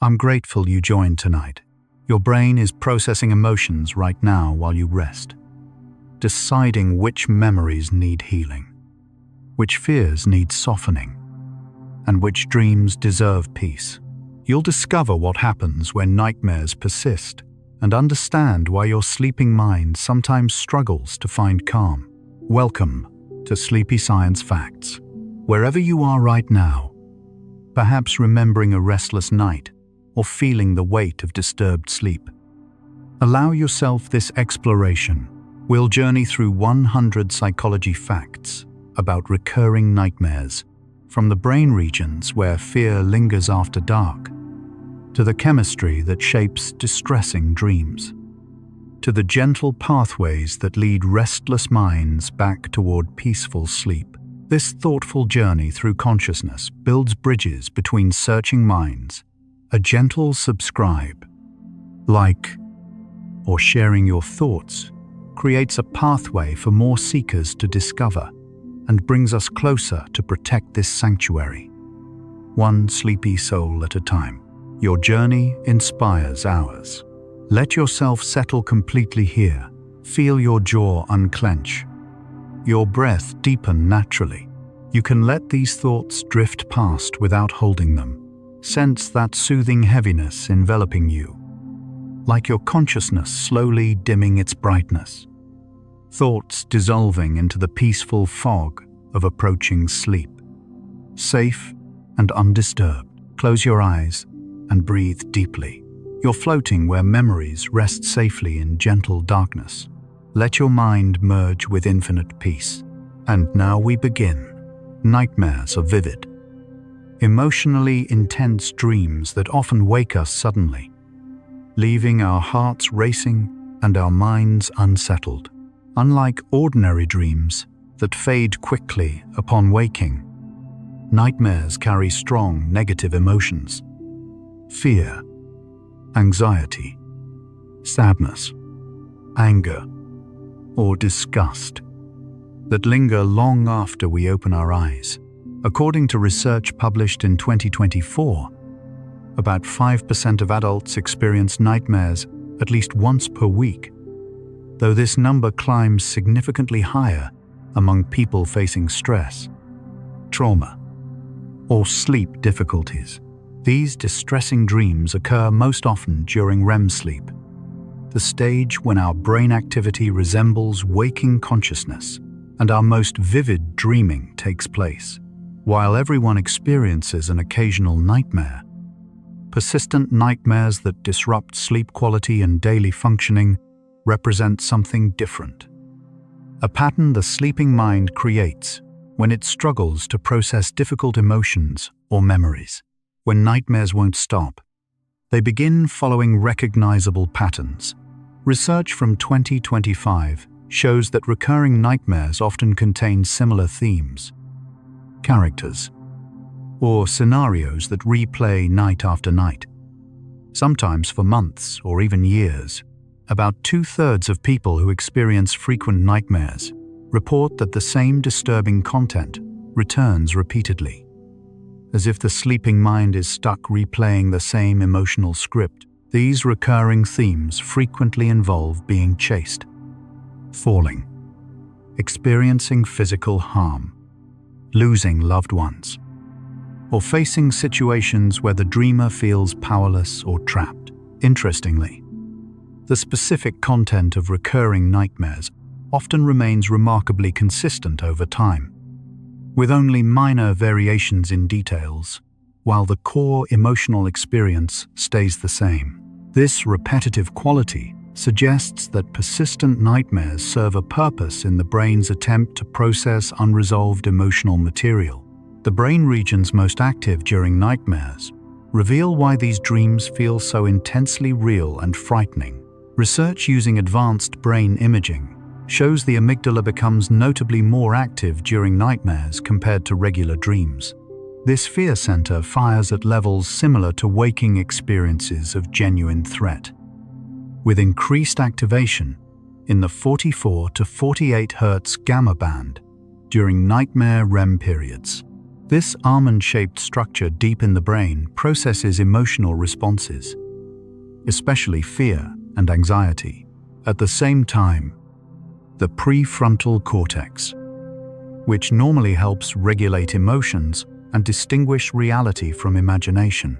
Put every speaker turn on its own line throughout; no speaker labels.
I'm grateful you joined tonight. Your brain is processing emotions right now while you rest, deciding which memories need healing, which fears need softening, and which dreams deserve peace. You'll discover what happens when nightmares persist and understand why your sleeping mind sometimes struggles to find calm. Welcome to Sleepy Science Facts. Wherever you are right now, perhaps remembering a restless night or feeling the weight of disturbed sleep, allow yourself this exploration. We'll journey through 100 psychology facts about recurring nightmares, from the brain regions where fear lingers after dark, to the chemistry that shapes distressing dreams, to the gentle pathways that lead restless minds back toward peaceful sleep. This thoughtful journey through consciousness builds bridges between searching minds. A gentle subscribe, like, or sharing your thoughts creates a pathway for more seekers to discover and brings us closer to protect this sanctuary, one sleepy soul at a time. Your journey inspires ours. Let yourself settle completely here. Feel your jaw unclench, your breath deepen naturally. You can let these thoughts drift past without holding them. Sense that soothing heaviness enveloping you, like your consciousness slowly dimming its brightness. Thoughts dissolving into the peaceful fog of approaching sleep. Safe and undisturbed. Close your eyes and breathe deeply. You're floating where memories rest safely in gentle darkness. Let your mind merge with infinite peace. And now we begin. Nightmares are vivid, emotionally intense dreams that often wake us suddenly, leaving our hearts racing and our minds unsettled. Unlike ordinary dreams that fade quickly upon waking, nightmares carry strong negative emotions: fear, anxiety, sadness, anger, or disgust that linger long after we open our eyes. According to research published in 2024, about 5% of adults experience nightmares at least once per week, though this number climbs significantly higher among people facing stress, trauma, or sleep difficulties. These distressing dreams occur most often during REM sleep, the stage when our brain activity resembles waking consciousness and our most vivid dreaming takes place. While everyone experiences an occasional nightmare, persistent nightmares that disrupt sleep quality and daily functioning represent something different. A pattern the sleeping mind creates when it struggles to process difficult emotions or memories. When nightmares won't stop, they begin following recognizable patterns. Research from 2025 shows that recurring nightmares often contain similar themes, characters, or scenarios that replay night after night, sometimes for months or even years. About 2/3 of people who experience frequent nightmares report that the same disturbing content returns repeatedly, as if the sleeping mind is stuck replaying the same emotional script. These recurring themes frequently involve being chased, falling, experiencing physical harm, losing loved ones, or facing situations where the dreamer feels powerless or trapped. Interestingly, the specific content of recurring nightmares often remains remarkably consistent over time, with only minor variations in details, while the core emotional experience stays the same. This repetitive quality suggests that persistent nightmares serve a purpose in the brain's attempt to process unresolved emotional material. The brain regions most active during nightmares reveal why these dreams feel so intensely real and frightening. Research using advanced brain imaging shows the amygdala becomes notably more active during nightmares compared to regular dreams. This fear center fires at levels similar to waking experiences of genuine threat, with increased activation in the 44 to 48 Hz gamma band during nightmare REM periods. This almond-shaped structure deep in the brain processes emotional responses, especially fear and anxiety. At the same time, the prefrontal cortex, which normally helps regulate emotions and distinguish reality from imagination,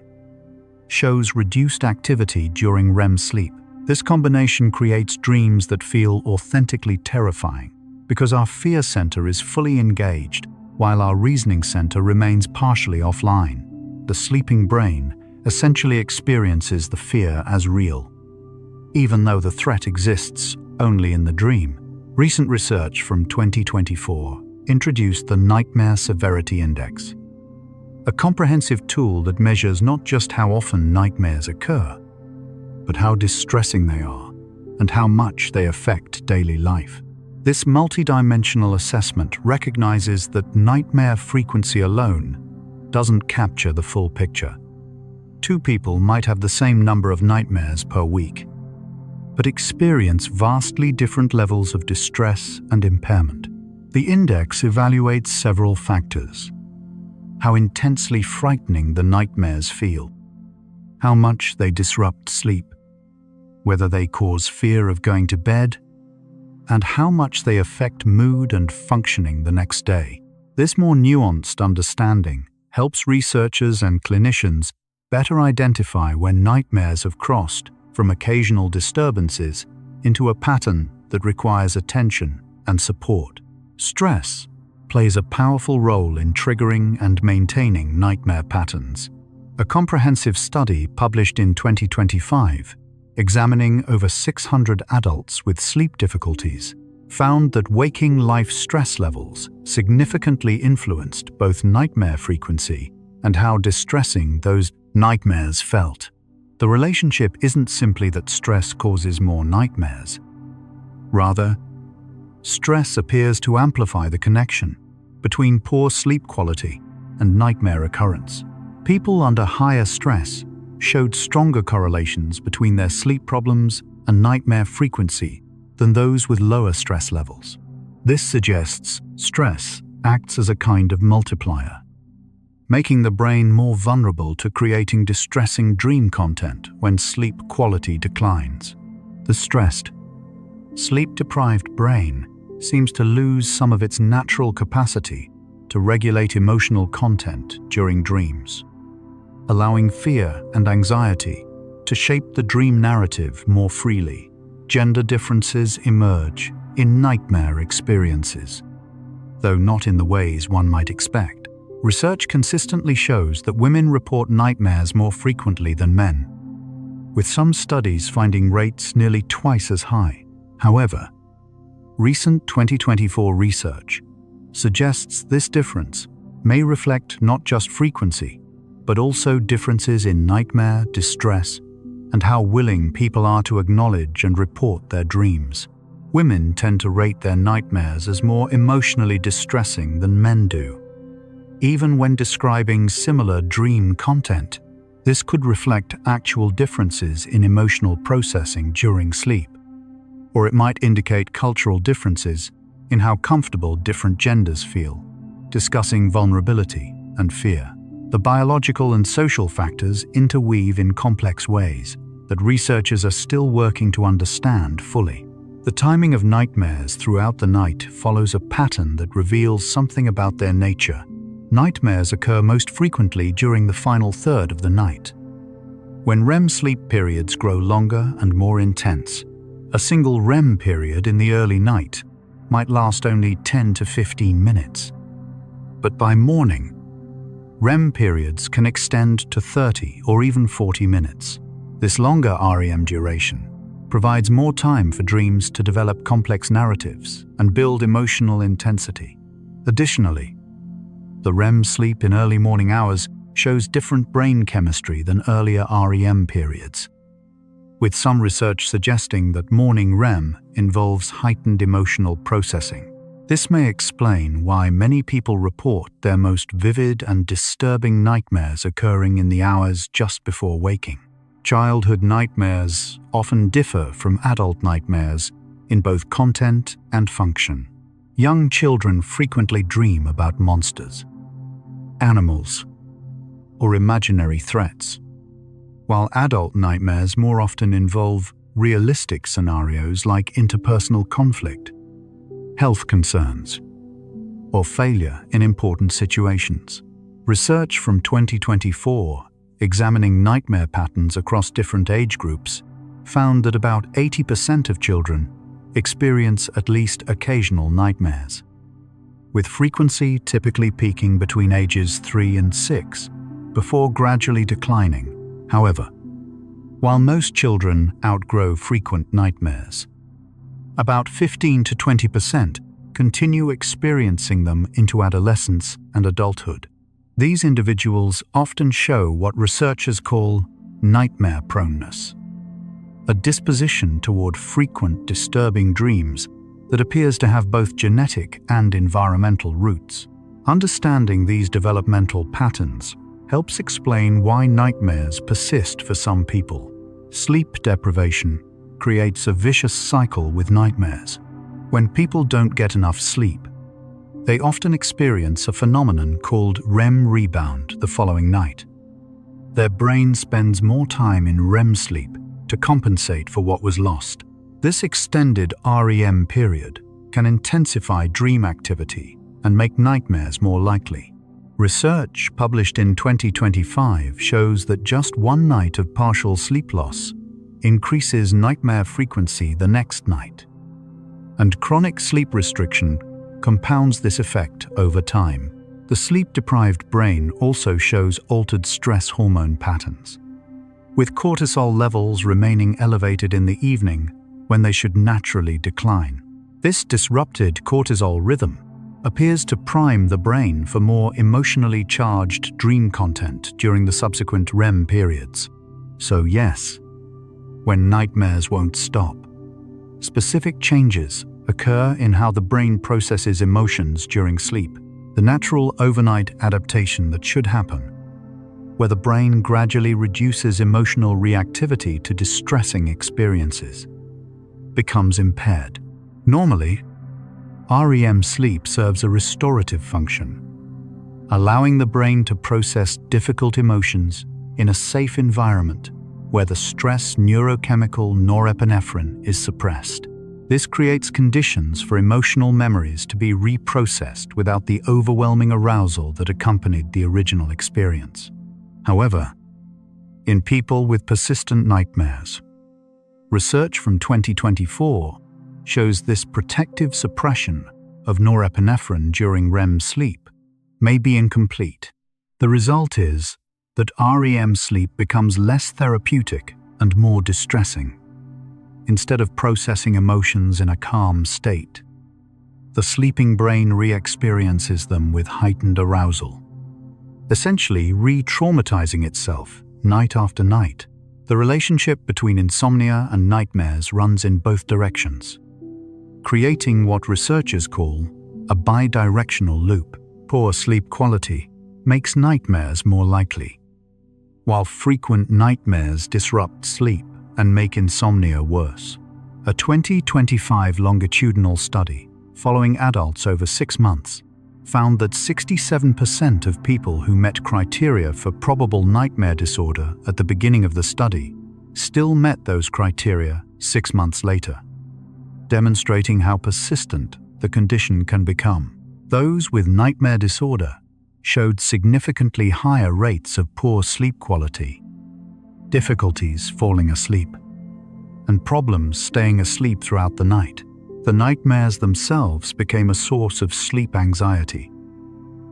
shows reduced activity during REM sleep. This combination creates dreams that feel authentically terrifying because our fear center is fully engaged while our reasoning center remains partially offline. The sleeping brain essentially experiences the fear as real, even though the threat exists only in the dream. Recent research from 2024 introduced the Nightmare Severity Index, a comprehensive tool that measures not just how often nightmares occur, but how distressing they are and how much they affect daily life. This multidimensional assessment recognizes that nightmare frequency alone doesn't capture the full picture. Two people might have the same number of nightmares per week, but experience vastly different levels of distress and impairment. The index evaluates several factors: how intensely frightening the nightmares feel, how much they disrupt sleep, whether they cause fear of going to bed, and how much they affect mood and functioning the next day. This more nuanced understanding helps researchers and clinicians better identify when nightmares have crossed from occasional disturbances into a pattern that requires attention and support. Stress plays a powerful role in triggering and maintaining nightmare patterns. A comprehensive study published in 2025, examining over 600 adults with sleep difficulties, found that waking life stress levels significantly influenced both nightmare frequency and how distressing those nightmares felt. The relationship isn't simply that stress causes more nightmares. Rather, stress appears to amplify the connection between poor sleep quality and nightmare occurrence. People under higher stress showed stronger correlations between their sleep problems and nightmare frequency than those with lower stress levels. This suggests stress acts as a kind of multiplier, making the brain more vulnerable to creating distressing dream content when sleep quality declines. The stressed, sleep-deprived brain seems to lose some of its natural capacity to regulate emotional content during dreams, allowing fear and anxiety to shape the dream narrative more freely. Gender differences emerge in nightmare experiences, though not in the ways one might expect. Research consistently shows that women report nightmares more frequently than men, with some studies finding rates nearly twice as high. However, recent 2024 research suggests this difference may reflect not just frequency, but also differences in nightmare, distress, and how willing people are to acknowledge and report their dreams. Women tend to rate their nightmares as more emotionally distressing than men do. Even when describing similar dream content, this could reflect actual differences in emotional processing during sleep, or it might indicate cultural differences in how comfortable different genders feel discussing vulnerability and fear. The biological and social factors interweave in complex ways that researchers are still working to understand fully. The timing of nightmares throughout the night follows a pattern that reveals something about their nature. Nightmares occur most frequently during the final third of the night, when REM sleep periods grow longer and more intense. A single REM period in the early night might last only 10 to 15 minutes. But by morning, REM periods can extend to 30 or even 40 minutes. This longer REM duration provides more time for dreams to develop complex narratives and build emotional intensity. Additionally, the REM sleep in early morning hours shows different brain chemistry than earlier REM periods, with some research suggesting that morning REM involves heightened emotional processing. This may explain why many people report their most vivid and disturbing nightmares occurring in the hours just before waking. Childhood nightmares often differ from adult nightmares in both content and function. Young children frequently dream about monsters, animals, or imaginary threats, while adult nightmares more often involve realistic scenarios like interpersonal conflict, health concerns, or failure in important situations. Research from 2024, examining nightmare patterns across different age groups, found that about 80% of children experience at least occasional nightmares, with frequency typically peaking between ages 3 and 6, before gradually declining. However, while most children outgrow frequent nightmares, about 15 to 20% continue experiencing them into adolescence and adulthood. These individuals often show what researchers call nightmare proneness, a disposition toward frequent disturbing dreams that appears to have both genetic and environmental roots. Understanding these developmental patterns helps explain why nightmares persist for some people. Sleep deprivation creates a vicious cycle with nightmares. When people don't get enough sleep, they often experience a phenomenon called REM rebound the following night. Their brain spends more time in REM sleep to compensate for what was lost. This extended REM period can intensify dream activity and make nightmares more likely. Research published in 2025 shows that just one night of partial sleep loss increases nightmare frequency the next night, and chronic sleep restriction compounds this effect over time. The sleep-deprived brain also shows altered stress hormone patterns, with cortisol levels remaining elevated in the evening when they should naturally decline. This disrupted cortisol rhythm appears to prime the brain for more emotionally charged dream content during the subsequent REM periods. So yes, when nightmares won't stop, specific changes occur in how the brain processes emotions during sleep, the natural overnight adaptation that should happen, where the brain gradually reduces emotional reactivity to distressing experiences, becomes impaired. Normally, REM sleep serves a restorative function, allowing the brain to process difficult emotions in a safe environment where the stress neurochemical norepinephrine is suppressed. This creates conditions for emotional memories to be reprocessed without the overwhelming arousal that accompanied the original experience. However, in people with persistent nightmares, research from 2024 shows this protective suppression of norepinephrine during REM sleep may be incomplete. The result is that REM sleep becomes less therapeutic and more distressing. Instead of processing emotions in a calm state, the sleeping brain re-experiences them with heightened arousal, essentially re-traumatizing itself night after night. The relationship between insomnia and nightmares runs in both directions, creating what researchers call a bidirectional loop. Poor sleep quality makes nightmares more likely, while frequent nightmares disrupt sleep and make insomnia worse. A 2025 longitudinal study following adults over 6 months found that 67% of people who met criteria for probable nightmare disorder at the beginning of the study still met those criteria 6 months later, demonstrating how persistent the condition can become. Those with nightmare disorder showed significantly higher rates of poor sleep quality, difficulties falling asleep, and problems staying asleep throughout the night. The nightmares themselves became a source of sleep anxiety.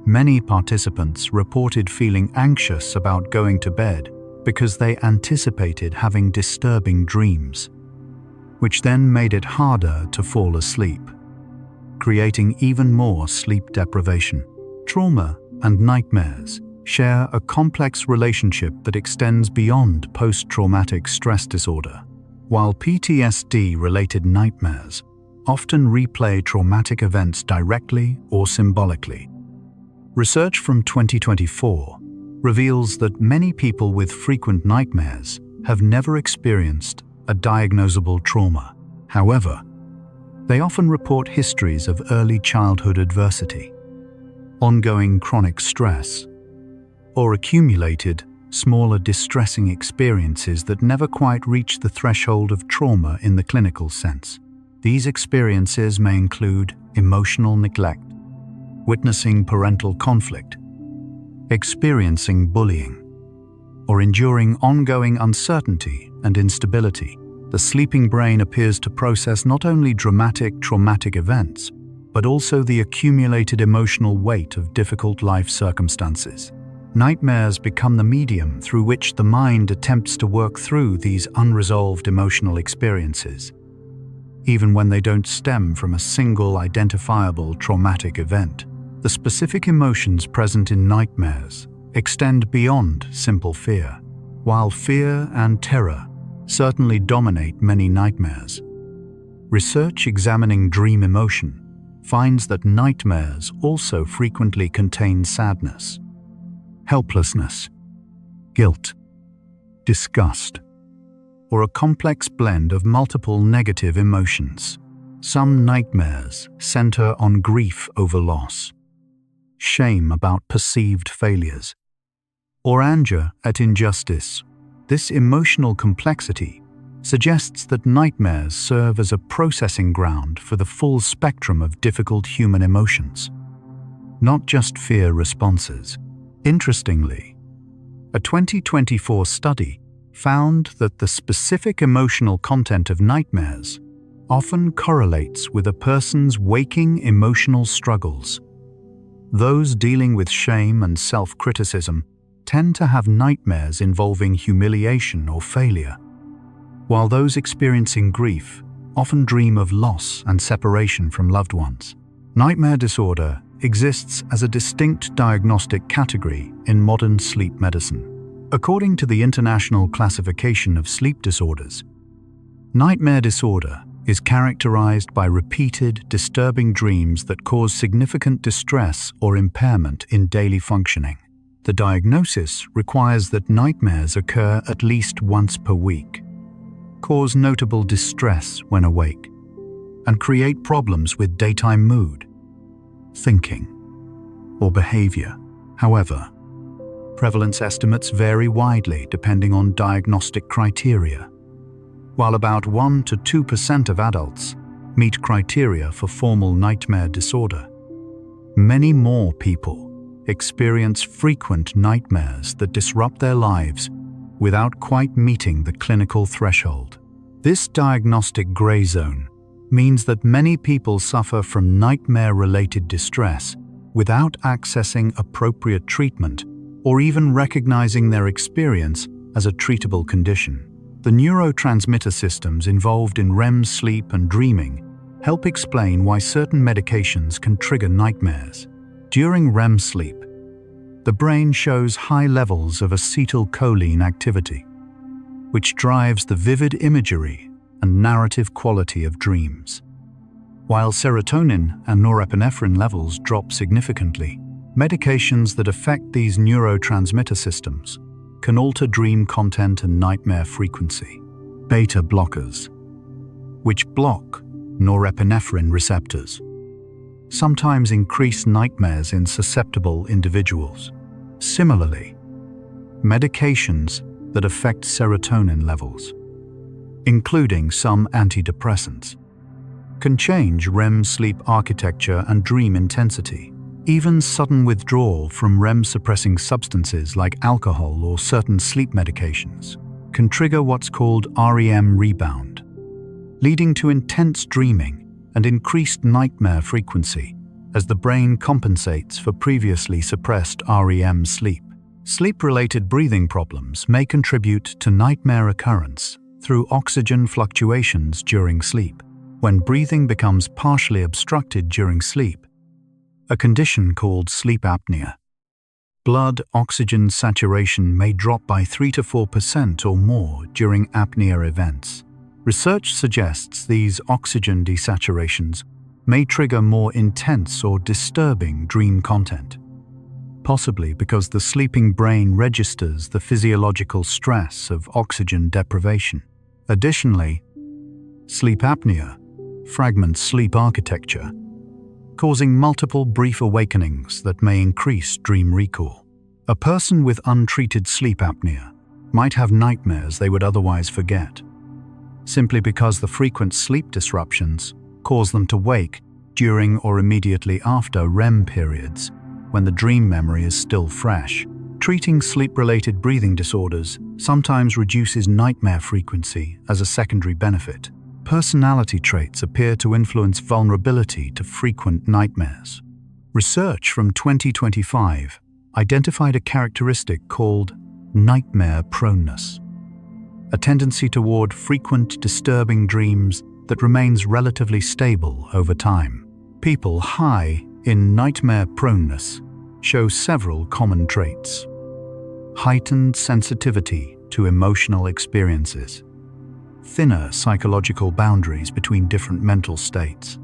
Many participants reported feeling anxious about going to bed because they anticipated having disturbing dreams, which then made it harder to fall asleep, creating even more sleep deprivation. Trauma and nightmares share a complex relationship that extends beyond post-traumatic stress disorder. While PTSD-related nightmares often replay traumatic events directly or symbolically, research from 2024 reveals that many people with frequent nightmares have never experienced a diagnosable trauma. However, they often report histories of early childhood adversity, ongoing chronic stress, or accumulated, smaller distressing experiences that never quite reach the threshold of trauma in the clinical sense. These experiences may include emotional neglect, witnessing parental conflict, experiencing bullying, or enduring ongoing uncertainty and instability. The sleeping brain appears to process not only dramatic, traumatic events, but also the accumulated emotional weight of difficult life circumstances. Nightmares become the medium through which the mind attempts to work through these unresolved emotional experiences, even when they don't stem from a single identifiable traumatic event. The specific emotions present in nightmares extend beyond simple fear. While fear and terror certainly dominate many nightmares, research examining dream emotion finds that nightmares also frequently contain sadness, helplessness, guilt, disgust, or a complex blend of multiple negative emotions. Some nightmares center on grief over loss, shame about perceived failures, or anger at injustice. This emotional complexity suggests that nightmares serve as a processing ground for the full spectrum of difficult human emotions, not just fear responses. Interestingly, a 2024 study found that the specific emotional content of nightmares often correlates with a person's waking emotional struggles. Those dealing with shame and self-criticism tend to have nightmares involving humiliation or failure, while those experiencing grief often dream of loss and separation from loved ones. Nightmare disorder exists as a distinct diagnostic category in modern sleep medicine. According to the International Classification of Sleep Disorders, nightmare disorder is characterized by repeated, disturbing dreams that cause significant distress or impairment in daily functioning. The diagnosis requires that nightmares occur at least once per week, cause notable distress when awake, and create problems with daytime mood, thinking, or behavior. However, prevalence estimates vary widely depending on diagnostic criteria. While about 1 to 2% of adults meet criteria for formal nightmare disorder, many more people experience frequent nightmares that disrupt their lives without quite meeting the clinical threshold. This diagnostic gray zone means that many people suffer from nightmare-related distress without accessing appropriate treatment or even recognizing their experience as a treatable condition. The neurotransmitter systems involved in REM sleep and dreaming help explain why certain medications can trigger nightmares. During REM sleep, the brain shows high levels of acetylcholine activity, which drives the vivid imagery and narrative quality of dreams. While serotonin and norepinephrine levels drop significantly, medications that affect these neurotransmitter systems can alter dream content and nightmare frequency. Beta blockers, which block norepinephrine receptors, sometimes increase nightmares in susceptible individuals. Similarly, medications that affect serotonin levels, including some antidepressants, can change REM sleep architecture and dream intensity. Even sudden withdrawal from REM-suppressing substances like alcohol or certain sleep medications can trigger what's called REM rebound, leading to intense dreaming and increased nightmare frequency as the brain compensates for previously suppressed REM sleep. Sleep-related breathing problems may contribute to nightmare occurrence through oxygen fluctuations during sleep. When breathing becomes partially obstructed during sleep, a condition called sleep apnea, blood oxygen saturation may drop by 3 to 4% or more during apnea events. Research suggests these oxygen desaturations may trigger more intense or disturbing dream content, possibly because the sleeping brain registers the physiological stress of oxygen deprivation. Additionally, sleep apnea fragments sleep architecture, causing multiple brief awakenings that may increase dream recall. A person with untreated sleep apnea might have nightmares they would otherwise forget, simply because the frequent sleep disruptions cause them to wake during or immediately after REM periods, when the dream memory is still fresh. Treating sleep-related breathing disorders sometimes reduces nightmare frequency as a secondary benefit. Personality traits appear to influence vulnerability to frequent nightmares. Research from 2025 identified a characteristic called nightmare proneness, a tendency toward frequent disturbing dreams that remains relatively stable over time. People high in nightmare proneness show several common traits: heightened sensitivity to emotional experiences, thinner psychological boundaries between different mental states,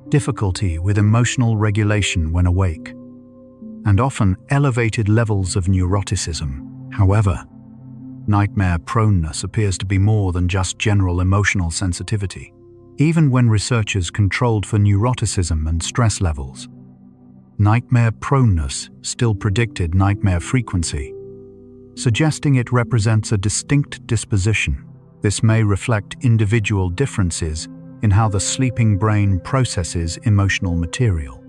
difficulty with emotional regulation when awake, and often elevated levels of neuroticism. However, nightmare proneness appears to be more than just general emotional sensitivity. Even when researchers controlled for neuroticism and stress levels, nightmare proneness still predicted nightmare frequency, suggesting it represents a distinct disposition. This may reflect individual differences in how the sleeping brain processes emotional material,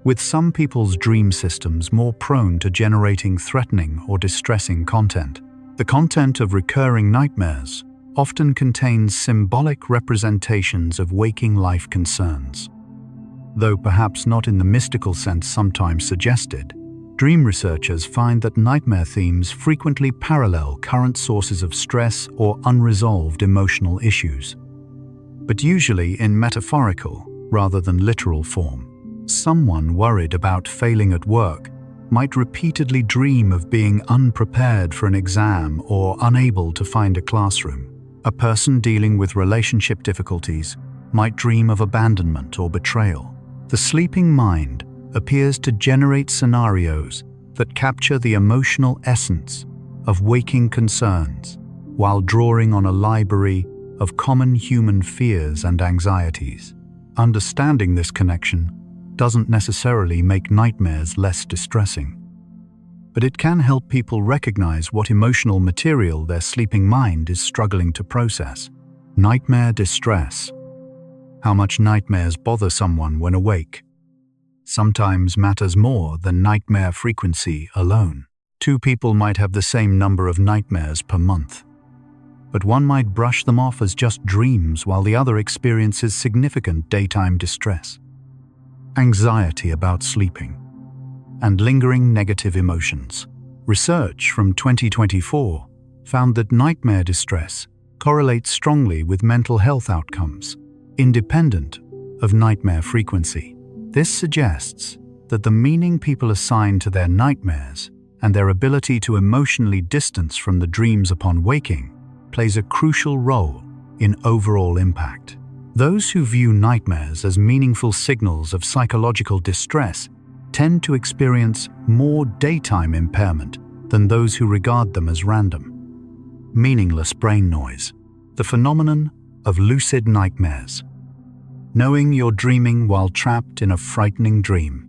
with some people's dream systems more prone to generating threatening or distressing content. The content of recurring nightmares often contains symbolic representations of waking life concerns. Though perhaps not in the mystical sense sometimes suggested, dream researchers find that nightmare themes frequently parallel current sources of stress or unresolved emotional issues, but usually in metaphorical rather than literal form. Someone worried about failing at work might repeatedly dream of being unprepared for an exam or unable to find a classroom. A person dealing with relationship difficulties might dream of abandonment or betrayal. The sleeping mind appears to generate scenarios that capture the emotional essence of waking concerns, while drawing on a library of common human fears and anxieties. Understanding this connection doesn't necessarily make nightmares less distressing, but it can help people recognize what emotional material their sleeping mind is struggling to process. Nightmare distress. How much nightmares bother someone when awake sometimes matters more than nightmare frequency alone. Two people might have the same number of nightmares per month, but one might brush them off as just dreams while the other experiences significant daytime distress, anxiety about sleeping, and lingering negative emotions. Research from 2024 found that nightmare distress correlates strongly with mental health outcomes, independent of nightmare frequency. This suggests that the meaning people assign to their nightmares and their ability to emotionally distance from the dreams upon waking plays a crucial role in overall impact. Those who view nightmares as meaningful signals of psychological distress tend to experience more daytime impairment than those who regard them as random, meaningless brain noise. The phenomenon of lucid nightmares. Knowing you're dreaming while trapped in a frightening dream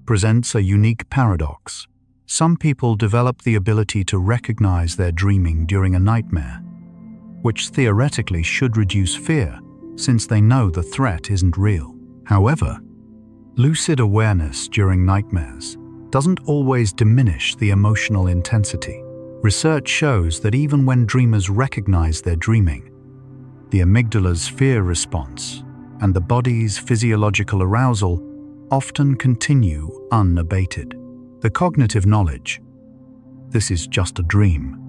presents a unique paradox. Some people develop the ability to recognize their dreaming during a nightmare, which theoretically should reduce fear, since they know the threat isn't real. However, lucid awareness during nightmares doesn't always diminish the emotional intensity. Research shows that even when dreamers recognize their dreaming, the amygdala's fear response and the body's physiological arousal often continue unabated. The cognitive knowledge, "this is just a dream,"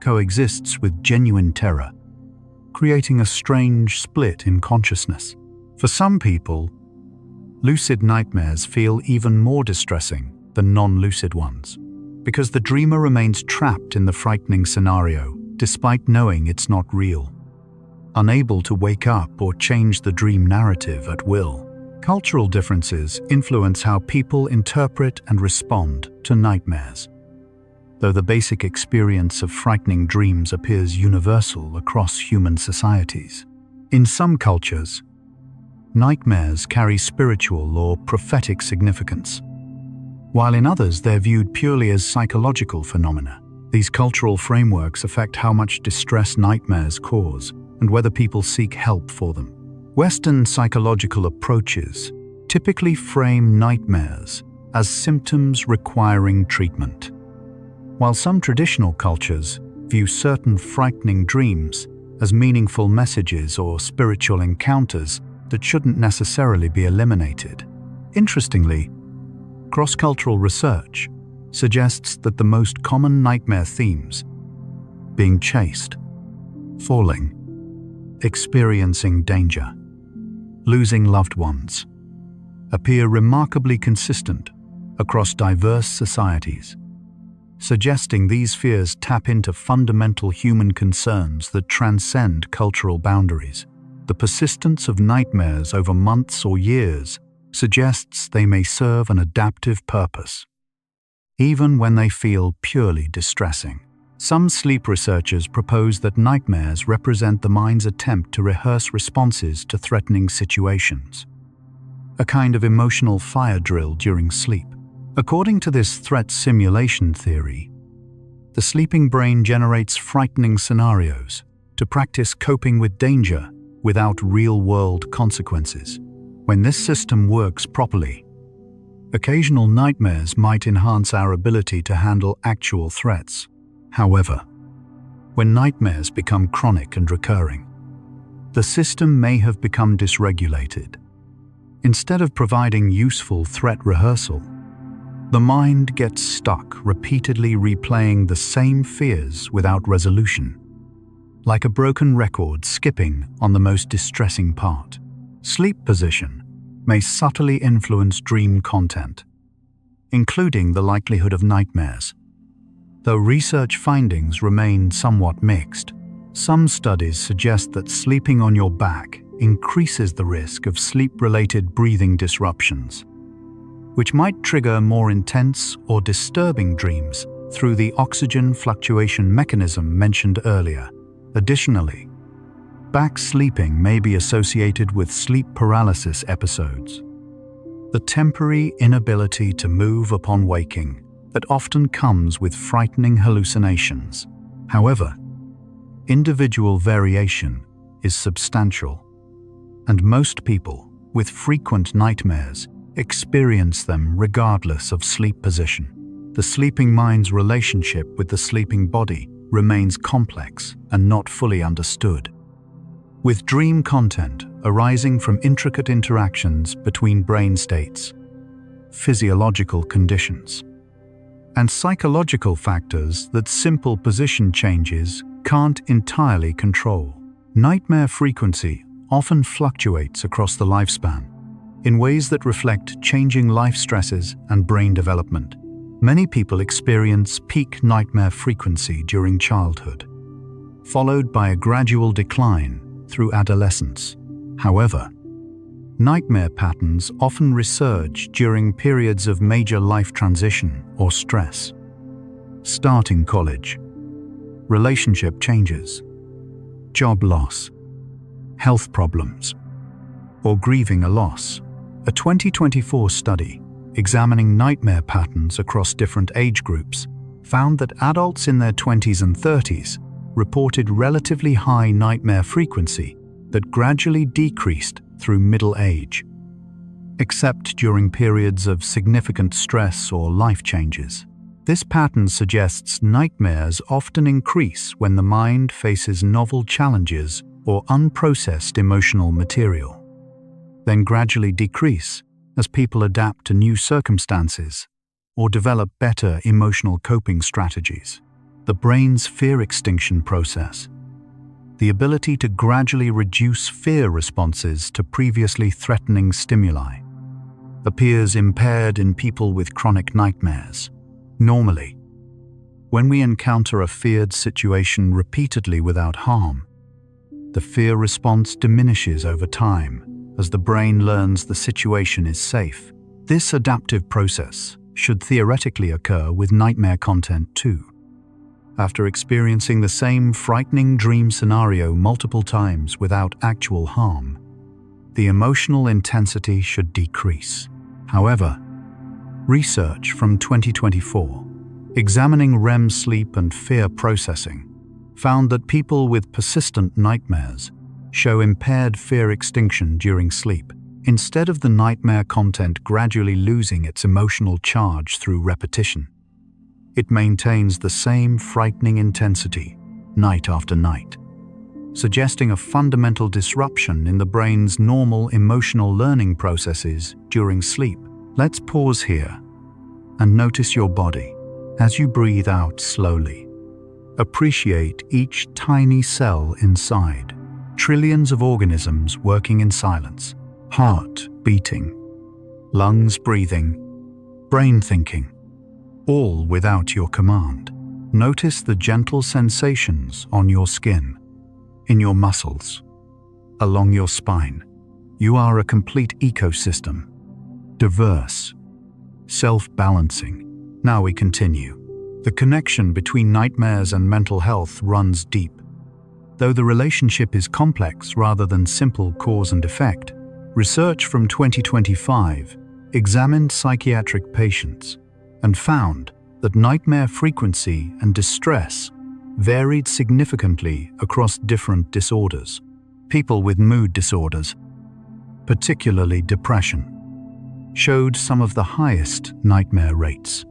coexists with genuine terror, creating a strange split in consciousness. For some people, lucid nightmares feel even more distressing than non-lucid ones, because the dreamer remains trapped in the frightening scenario despite knowing it's not real, unable to wake up or change the dream narrative at will. Cultural differences influence how people interpret and respond to nightmares, though the basic experience of frightening dreams appears universal across human societies. In some cultures, nightmares carry spiritual or prophetic significance, while in others they're viewed purely as psychological phenomena. These cultural frameworks affect how much distress nightmares cause and whether people seek help for them. Western psychological approaches typically frame nightmares as symptoms requiring treatment, while some traditional cultures view certain frightening dreams as meaningful messages or spiritual encounters that shouldn't necessarily be eliminated. Interestingly, cross-cultural research suggests that the most common nightmare themes, being chased, falling, experiencing danger, losing loved ones, appear remarkably consistent across diverse societies, suggesting these fears tap into fundamental human concerns that transcend cultural boundaries. The persistence of nightmares over months or years suggests they may serve an adaptive purpose, even when they feel purely distressing. Some sleep researchers propose that nightmares represent the mind's attempt to rehearse responses to threatening situations, a kind of emotional fire drill during sleep. According to this threat simulation theory, the sleeping brain generates frightening scenarios to practice coping with danger without real-world consequences. When this system works properly, occasional nightmares might enhance our ability to handle actual threats. However, when nightmares become chronic and recurring, the system may have become dysregulated. Instead of providing useful threat rehearsal, the mind gets stuck repeatedly replaying the same fears without resolution, like a broken record skipping on the most distressing part. Sleep position may subtly influence dream content, including the likelihood of nightmares. Though research findings remain somewhat mixed, some studies suggest that sleeping on your back increases the risk of sleep-related breathing disruptions, which might trigger more intense or disturbing dreams through the oxygen fluctuation mechanism mentioned earlier. Additionally, back sleeping may be associated with sleep paralysis episodes, the temporary inability to move upon waking that often comes with frightening hallucinations. However, individual variation is substantial, and most people with frequent nightmares experience them regardless of sleep position. The sleeping mind's relationship with the sleeping body remains complex and not fully understood, with dream content arising from intricate interactions between brain states, physiological conditions, and psychological factors that simple position changes can't entirely control. Nightmare frequency often fluctuates across the lifespan in ways that reflect changing life stresses and brain development. Many people experience peak nightmare frequency during childhood, followed by a gradual decline through adolescence. However, nightmare patterns often resurge during periods of major life transition or stress. Starting college, relationship changes, job loss, health problems, or grieving a loss. A 2024 study examining nightmare patterns across different age groups found that adults in their 20s and 30s reported relatively high nightmare frequency that gradually decreased through middle age, except during periods of significant stress or life changes. This pattern suggests nightmares often increase when the mind faces novel challenges or unprocessed emotional material, then gradually decrease as people adapt to new circumstances or develop better emotional coping strategies. The brain's fear extinction process, the ability to gradually reduce fear responses to previously threatening stimuli, appears impaired in people with chronic nightmares. Normally, when we encounter a feared situation repeatedly without harm, the fear response diminishes over time as the brain learns the situation is safe. This adaptive process should theoretically occur with nightmare content too. After experiencing the same frightening dream scenario multiple times without actual harm, the emotional intensity should decrease. However, Research from 2024, examining REM sleep and fear processing, found that people with persistent nightmares show impaired fear extinction during sleep, instead of the nightmare content gradually losing its emotional charge through repetition. It maintains the same frightening intensity night after night, suggesting a fundamental disruption in the brain's normal emotional learning processes during sleep. Let's pause here and notice your body as you breathe out slowly. Appreciate each tiny cell inside. Trillions of organisms working in silence. Heart beating, lungs breathing, brain thinking, all without your command. Notice the gentle sensations on your skin, in your muscles, along your spine. You are a complete ecosystem, diverse, self-balancing. Now we continue. The connection between nightmares and mental health runs deep. Though the relationship is complex rather than simple cause and effect, research from 2025 examined psychiatric patients and found that nightmare frequency and distress varied significantly across different disorders. People with mood disorders, particularly depression, showed some of the highest nightmare rates,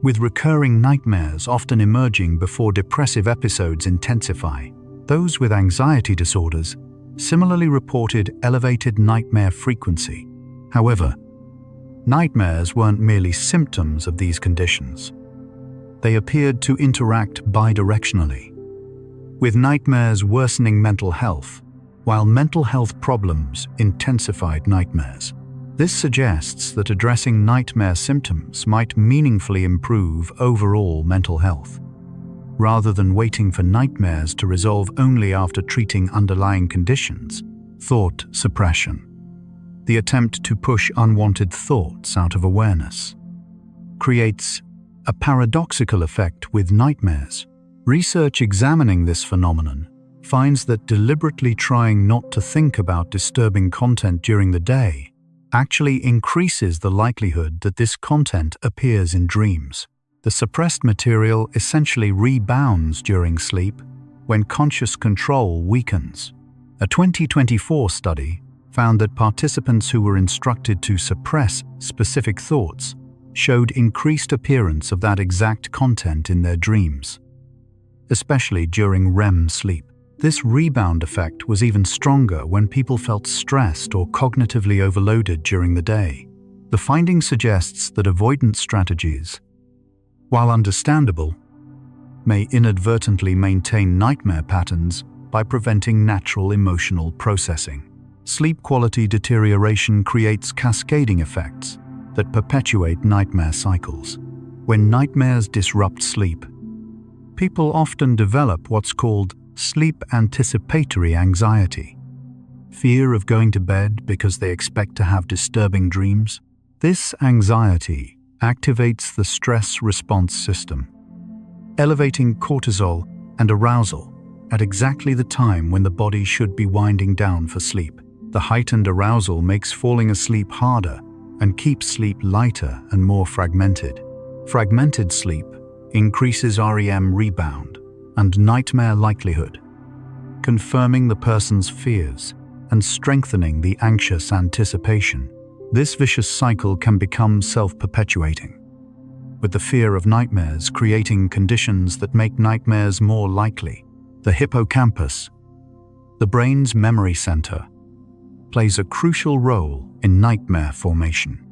with recurring nightmares often emerging before depressive episodes intensify. Those with anxiety disorders similarly reported elevated nightmare frequency. However, nightmares weren't merely symptoms of these conditions. They appeared to interact bidirectionally, with nightmares worsening mental health, while mental health problems intensified nightmares. This suggests that addressing nightmare symptoms might meaningfully improve overall mental health, rather than waiting for nightmares to resolve only after treating underlying conditions. Thought suppression, the attempt to push unwanted thoughts out of awareness, creates a paradoxical effect with nightmares. Research examining this phenomenon finds that deliberately trying not to think about disturbing content during the day actually increases the likelihood that this content appears in dreams. The suppressed material essentially rebounds during sleep when conscious control weakens. A 2024 study found that participants who were instructed to suppress specific thoughts showed increased appearance of that exact content in their dreams, especially during REM sleep. This rebound effect was even stronger when people felt stressed or cognitively overloaded during the day. The finding suggests that avoidance strategies, while understandable, may inadvertently maintain nightmare patterns by preventing natural emotional processing. Sleep quality deterioration creates cascading effects that perpetuate nightmare cycles. When nightmares disrupt sleep, people often develop what's called sleep anticipatory anxiety, fear of going to bed because they expect to have disturbing dreams. This anxiety activates the stress response system, elevating cortisol and arousal at exactly the time when the body should be winding down for sleep. The heightened arousal makes falling asleep harder and keeps sleep lighter and more fragmented. Fragmented sleep increases REM rebound and nightmare likelihood, confirming the person's fears and strengthening the anxious anticipation. This vicious cycle can become self-perpetuating, with the fear of nightmares creating conditions that make nightmares more likely. The hippocampus, the brain's memory center, plays a crucial role in nightmare formation,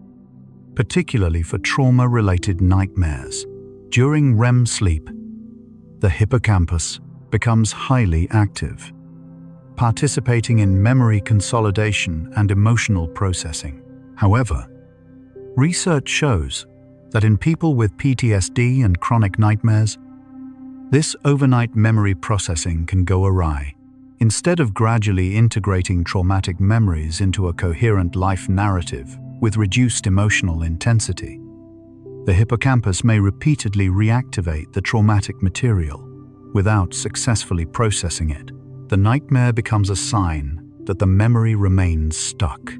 particularly for trauma-related nightmares. During REM sleep, the hippocampus becomes highly active, participating in memory consolidation and emotional processing. However, research shows that in people with PTSD and chronic nightmares, this overnight memory processing can go awry. Instead of gradually integrating traumatic memories into a coherent life narrative with reduced emotional intensity, the hippocampus may repeatedly reactivate the traumatic material without successfully processing it. The nightmare becomes a sign that the memory remains stuck,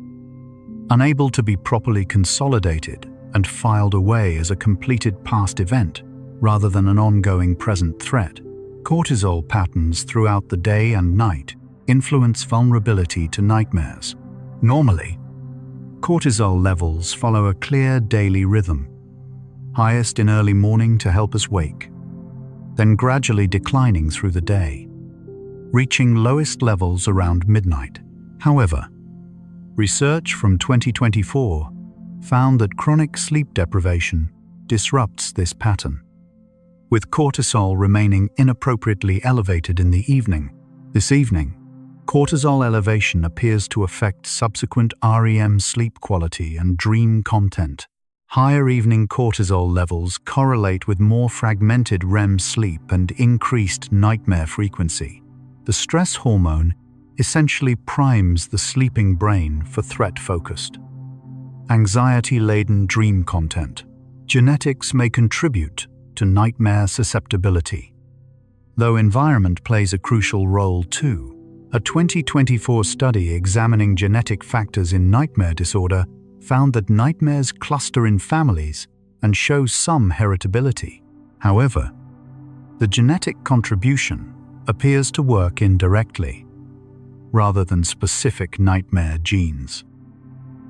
unable to be properly consolidated and filed away as a completed past event rather than an ongoing present threat. Cortisol patterns throughout the day and night influence vulnerability to nightmares. Normally, cortisol levels follow a clear daily rhythm, highest in early morning to help us wake, then gradually declining through the day, reaching lowest levels around midnight. However, research from 2024 found that chronic sleep deprivation disrupts this pattern, with cortisol remaining inappropriately elevated in the evening. This evening, cortisol elevation appears to affect subsequent REM sleep quality and dream content. Higher evening cortisol levels correlate with more fragmented REM sleep and increased nightmare frequency. The stress hormone essentially primes the sleeping brain for threat-focused, anxiety-laden dream content. Genetics may contribute to nightmare susceptibility, though environment plays a crucial role too. A 2024 study examining genetic factors in nightmare disorder found that nightmares cluster in families and show some heritability. However, the genetic contribution appears to work indirectly, rather than specific nightmare genes.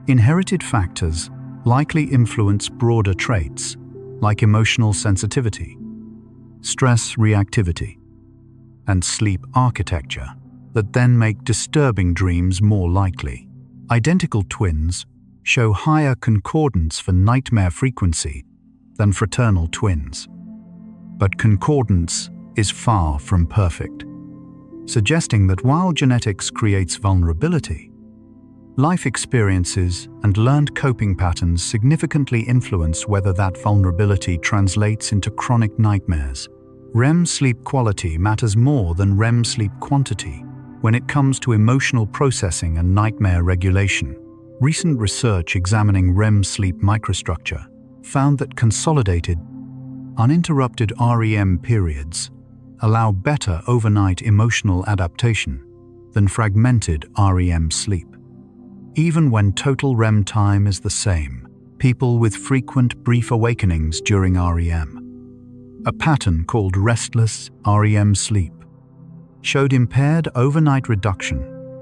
Inherited factors likely influence broader traits like emotional sensitivity, stress reactivity, and sleep architecture that then make disturbing dreams more likely. Identical twins show higher concordance for nightmare frequency than fraternal twins, but concordance is far from perfect, suggesting that while genetics creates vulnerability, life experiences and learned coping patterns significantly influence whether that vulnerability translates into chronic nightmares. REM sleep quality matters more than REM sleep quantity when it comes to emotional processing and nightmare regulation. Recent research examining REM sleep microstructure found that consolidated, uninterrupted REM periods allow better overnight emotional adaptation than fragmented REM sleep. Even when total REM time is the same, people with frequent brief awakenings during REM, a pattern called restless REM sleep, showed impaired overnight reduction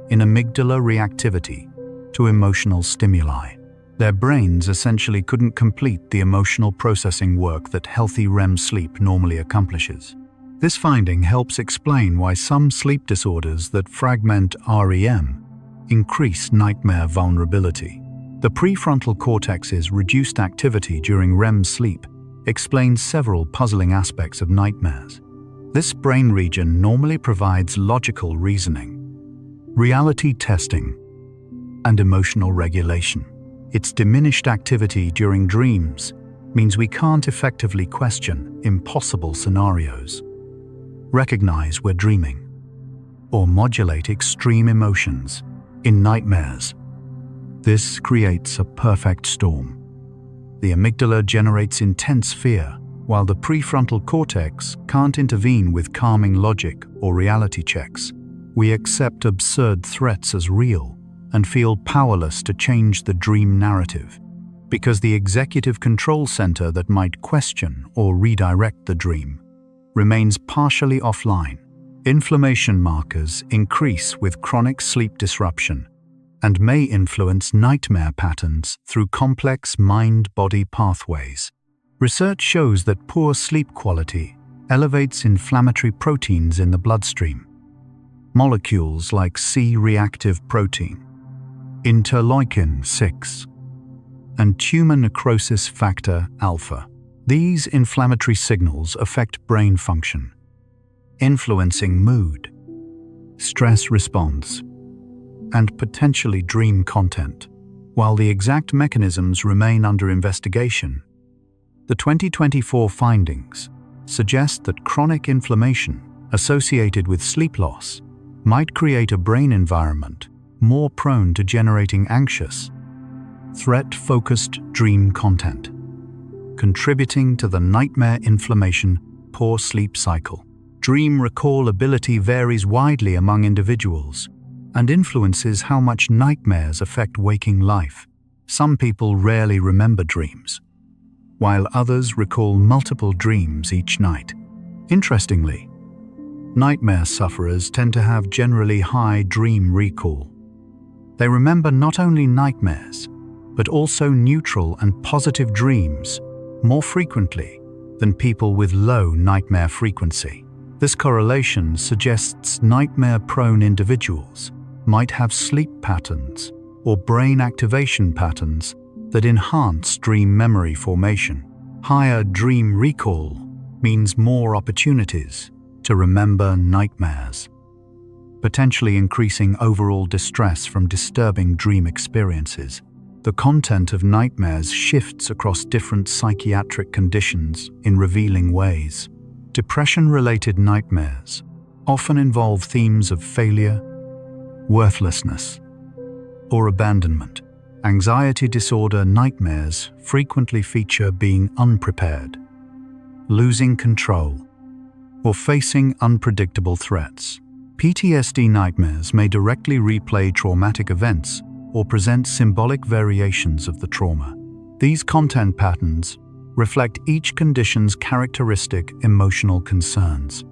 in amygdala reactivity to emotional stimuli. Their brains essentially couldn't complete the emotional processing work that healthy REM sleep normally accomplishes. This finding helps explain why some sleep disorders that fragment REM increase nightmare vulnerability. The prefrontal cortex's reduced activity during REM sleep explains several puzzling aspects of nightmares. This brain region normally provides logical reasoning, reality testing, and emotional regulation. Its diminished activity during dreams means we can't effectively question impossible scenarios, recognize we're dreaming, or modulate extreme emotions in nightmares. This creates a perfect storm. The amygdala generates intense fear, while the prefrontal cortex can't intervene with calming logic or reality checks. We accept absurd threats as real and feel powerless to change the dream narrative, because the executive control center that might question or redirect the dream remains partially offline. Inflammation markers increase with chronic sleep disruption and may influence nightmare patterns through complex mind-body pathways. Research shows that poor sleep quality elevates inflammatory proteins in the bloodstream, molecules like C-reactive protein, interleukin-6, and tumor necrosis factor alpha. These inflammatory signals affect brain function, influencing mood, stress response, and potentially dream content. While the exact mechanisms remain under investigation, the 2024 findings suggest that chronic inflammation associated with sleep loss might create a brain environment more prone to generating anxious, threat-focused dream content, contributing to the nightmare inflammation poor sleep cycle. Dream recall ability varies widely among individuals and influences how much nightmares affect waking life. Some people rarely remember dreams, while others recall multiple dreams each night. Interestingly, nightmare sufferers tend to have generally high dream recall. They remember not only nightmares, but also neutral and positive dreams more frequently than people with low nightmare frequency. This correlation suggests nightmare-prone individuals might have sleep patterns or brain activation patterns that enhance dream memory formation. Higher dream recall means more opportunities to remember nightmares, potentially increasing overall distress from disturbing dream experiences. The content of nightmares shifts across different psychiatric conditions in revealing ways. Depression-related nightmares often involve themes of failure, worthlessness, or abandonment. Anxiety disorder nightmares frequently feature being unprepared, losing control, or facing unpredictable threats. PTSD nightmares may directly replay traumatic events or present symbolic variations of the trauma. These content patterns reflect each condition's characteristic emotional concerns,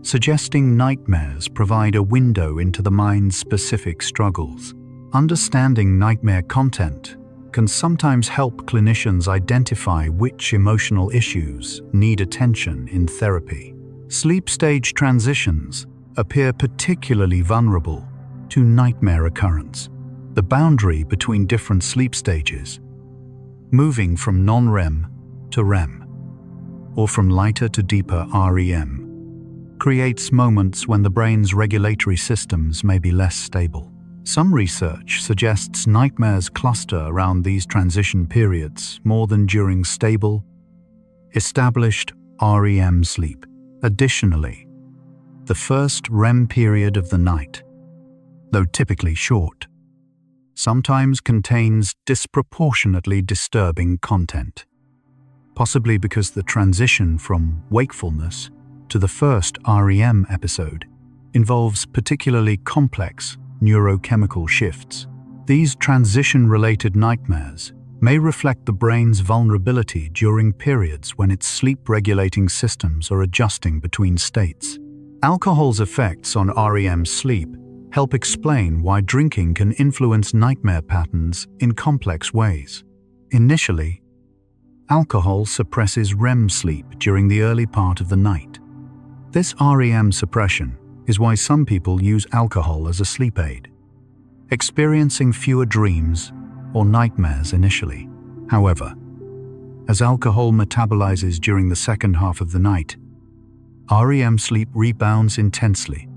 suggesting nightmares provide a window into the mind's specific struggles. Understanding nightmare content can sometimes help clinicians identify which emotional issues need attention in therapy. Sleep stage transitions appear particularly vulnerable to nightmare occurrence. The boundary between different sleep stages, moving from non-REM to REM, or from lighter to deeper REM, creates moments when the brain's regulatory systems may be less stable. Some research suggests nightmares cluster around these transition periods more than during stable, established REM sleep. Additionally, the first REM period of the night, though typically short, sometimes contains disproportionately disturbing content, possibly because the transition from wakefulness to the first REM episode involves particularly complex neurochemical shifts. These transition-related nightmares may reflect the brain's vulnerability during periods when its sleep-regulating systems are adjusting between states. Alcohol's effects on REM sleep help explain why drinking can influence nightmare patterns in complex ways. Initially, alcohol suppresses REM sleep during the early part of the night. This REM suppression is why some people use alcohol as a sleep aid, experiencing fewer dreams or nightmares initially. However, as alcohol metabolizes during the second half of the night, REM sleep rebounds intensely,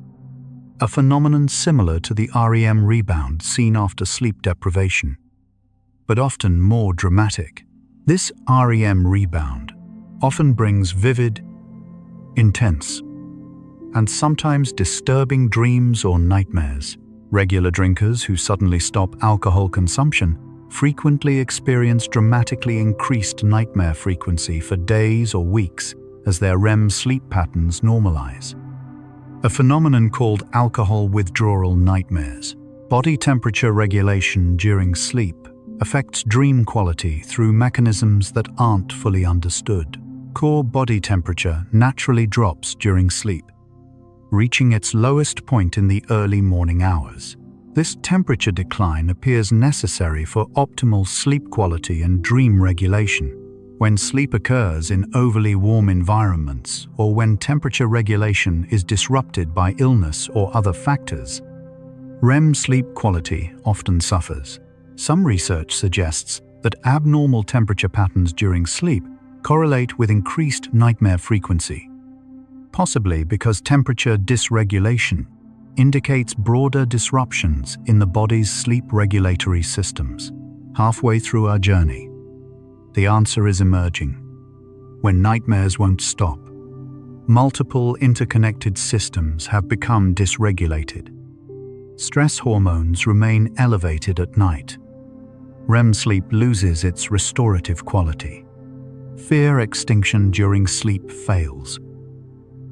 a phenomenon similar to the REM rebound seen after sleep deprivation, but often more dramatic. This REM rebound often brings vivid, intense, and sometimes disturbing dreams or nightmares. Regular drinkers who suddenly stop alcohol consumption frequently experience dramatically increased nightmare frequency for days or weeks as their REM sleep patterns normalize. A phenomenon called alcohol withdrawal nightmares. Body temperature regulation during sleep affects dream quality through mechanisms that aren't fully understood. Core body temperature naturally drops during sleep, reaching its lowest point in the early morning hours. This temperature decline appears necessary for optimal sleep quality and dream regulation. When sleep occurs in overly warm environments or when temperature regulation is disrupted by illness or other factors, REM sleep quality often suffers. Some research suggests that abnormal temperature patterns during sleep correlate with increased nightmare frequency, possibly because temperature dysregulation indicates broader disruptions in the body's sleep regulatory systems. Halfway through our journey, the answer is emerging. When nightmares won't stop, multiple interconnected systems have become dysregulated. Stress hormones remain elevated at night. REM sleep loses its restorative quality. Fear extinction during sleep fails.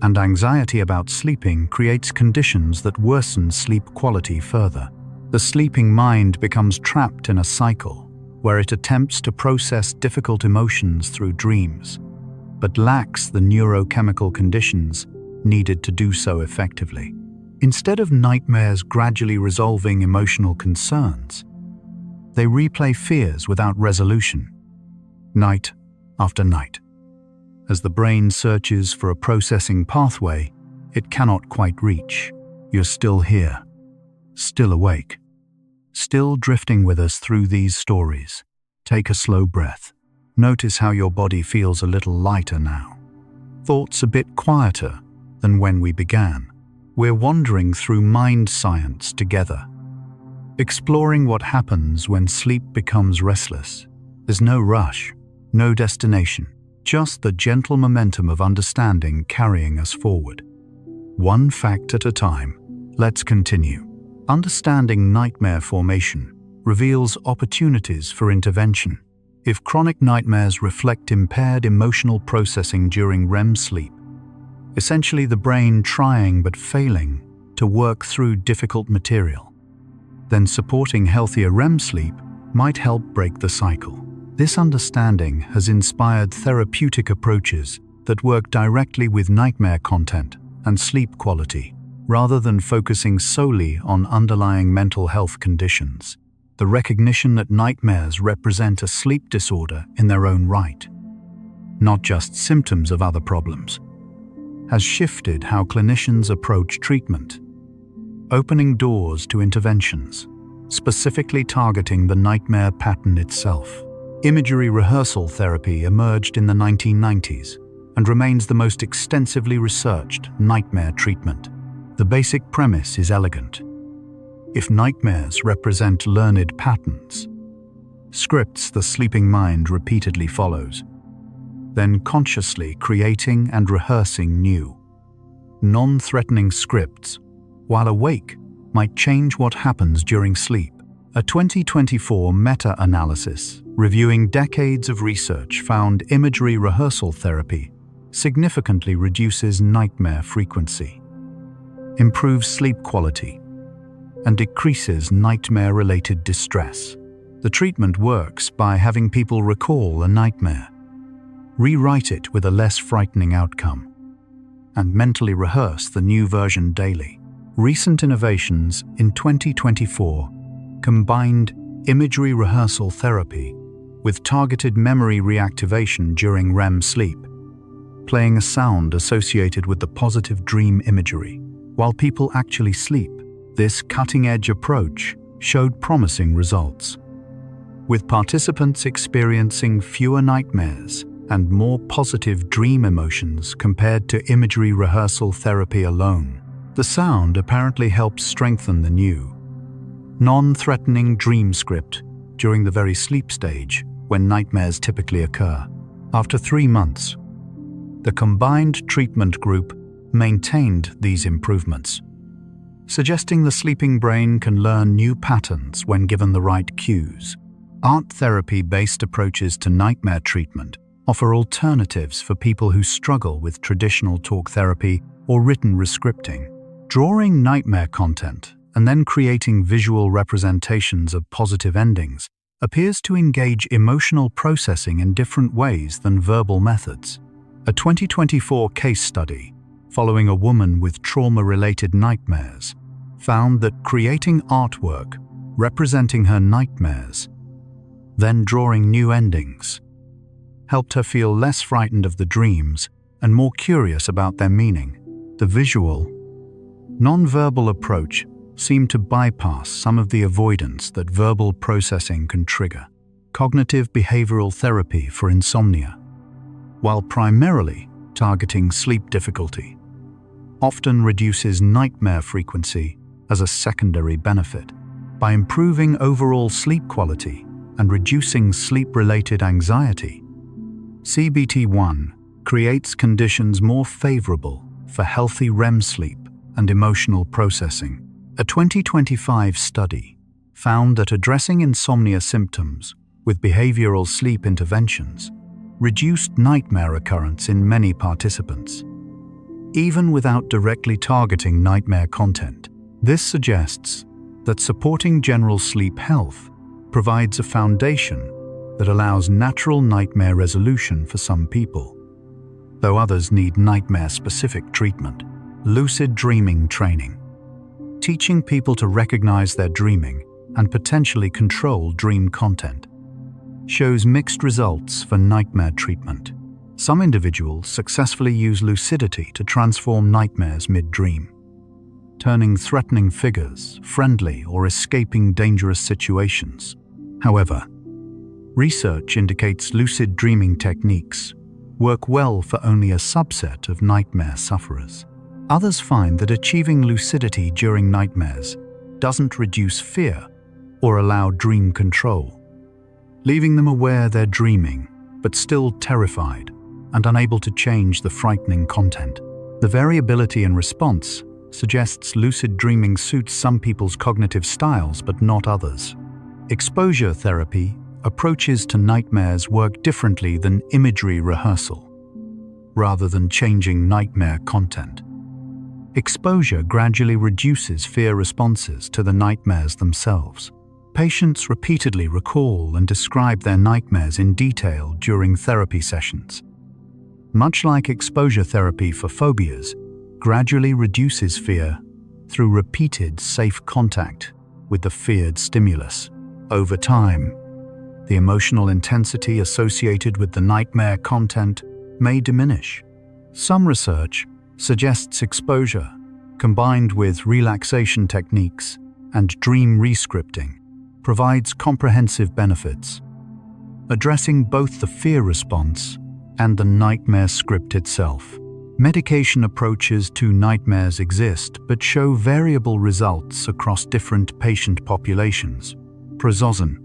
And anxiety about sleeping creates conditions that worsen sleep quality further. The sleeping mind becomes trapped in a cycle where it attempts to process difficult emotions through dreams, but lacks the neurochemical conditions needed to do so effectively. Instead of nightmares gradually resolving emotional concerns, they replay fears without resolution, night after night. As the brain searches for a processing pathway it cannot quite reach, you're still here, still awake, still drifting with us through these stories. Take a slow breath. Notice how your body feels a little lighter now. Thoughts a bit quieter than when we began. We're wandering through mind science together, exploring what happens when sleep becomes restless. There's no rush, no destination, just the gentle momentum of understanding carrying us forward. One fact at a time. Let's continue. Understanding nightmare formation reveals opportunities for intervention. If chronic nightmares reflect impaired emotional processing during REM sleep, essentially the brain trying but failing to work through difficult material, then supporting healthier REM sleep might help break the cycle. This understanding has inspired therapeutic approaches that work directly with nightmare content and sleep quality, rather than focusing solely on underlying mental health conditions. The recognition that nightmares represent a sleep disorder in their own right, not just symptoms of other problems, has shifted how clinicians approach treatment, opening doors to interventions, specifically targeting the nightmare pattern itself. Imagery rehearsal therapy emerged in the 1990s and remains the most extensively researched nightmare treatment. The basic premise is elegant. If nightmares represent learned patterns, scripts the sleeping mind repeatedly follows, then consciously creating and rehearsing new, non-threatening scripts while awake might change what happens during sleep. A 2024 meta-analysis reviewing decades of research found imagery rehearsal therapy significantly reduces nightmare frequency, improves sleep quality, and decreases nightmare-related distress. The treatment works by having people recall a nightmare, rewrite it with a less frightening outcome, and mentally rehearse the new version daily. Recent innovations in 2024 combined imagery rehearsal therapy with targeted memory reactivation during REM sleep, playing a sound associated with the positive dream imagery while people actually sleep. This cutting-edge approach showed promising results, with participants experiencing fewer nightmares and more positive dream emotions compared to imagery rehearsal therapy alone. The sound apparently helps strengthen the new, non-threatening dream script during the very sleep stage when nightmares typically occur. After 3 months, the combined treatment group maintained these improvements, suggesting the sleeping brain can learn new patterns when given the right cues. Art therapy-based approaches to nightmare treatment offer alternatives for people who struggle with traditional talk therapy or written rescripting. Drawing nightmare content and then creating visual representations of positive endings appears to engage emotional processing in different ways than verbal methods. A 2024 case study following a woman with trauma-related nightmares found that creating artwork representing her nightmares, then drawing new endings, helped her feel less frightened of the dreams and more curious about their meaning. The visual, non-verbal approach seemed to bypass some of the avoidance that verbal processing can trigger. Cognitive behavioral therapy for insomnia, while primarily targeting sleep difficulty, often reduces nightmare frequency as a secondary benefit. By improving overall sleep quality and reducing sleep-related anxiety, CBT-1 creates conditions more favorable for healthy REM sleep and emotional processing. A 2025 study found that addressing insomnia symptoms with behavioral sleep interventions reduced nightmare occurrence in many participants, even without directly targeting nightmare content. This suggests that supporting general sleep health provides a foundation that allows natural nightmare resolution for some people, though others need nightmare-specific treatment. Lucid dreaming training. Teaching people to recognize their dreaming and potentially control dream content shows mixed results for nightmare treatment. Some individuals successfully use lucidity to transform nightmares mid-dream, turning threatening figures friendly or escaping dangerous situations. However, research indicates lucid dreaming techniques work well for only a subset of nightmare sufferers. Others find that achieving lucidity during nightmares doesn't reduce fear or allow dream control, leaving them aware they're dreaming but still terrified and unable to change the frightening content. The variability in response suggests lucid dreaming suits some people's cognitive styles but not others. Exposure therapy approaches to nightmares work differently than imagery rehearsal, rather than changing nightmare content. Exposure gradually reduces fear responses to the nightmares themselves. Patients repeatedly recall and describe their nightmares in detail during therapy sessions. Much like exposure therapy for phobias, gradually reduces fear through repeated safe contact with the feared stimulus. Over time, the emotional intensity associated with the nightmare content may diminish. Some research suggests exposure, combined with relaxation techniques and dream rescripting, provides comprehensive benefits, addressing both the fear response and the nightmare script itself. Medication approaches to nightmares exist but show variable results across different patient populations. Prazosin,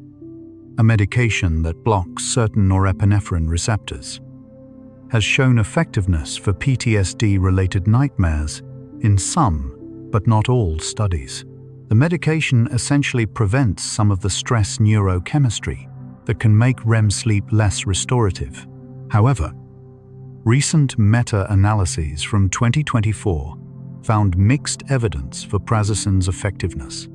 a medication that blocks certain norepinephrine receptors, has shown effectiveness for PTSD-related nightmares in some, but not all, studies. The medication essentially prevents some of the stress neurochemistry that can make REM sleep less restorative. However, recent meta-analyses from 2024 found mixed evidence for prazosin's effectiveness,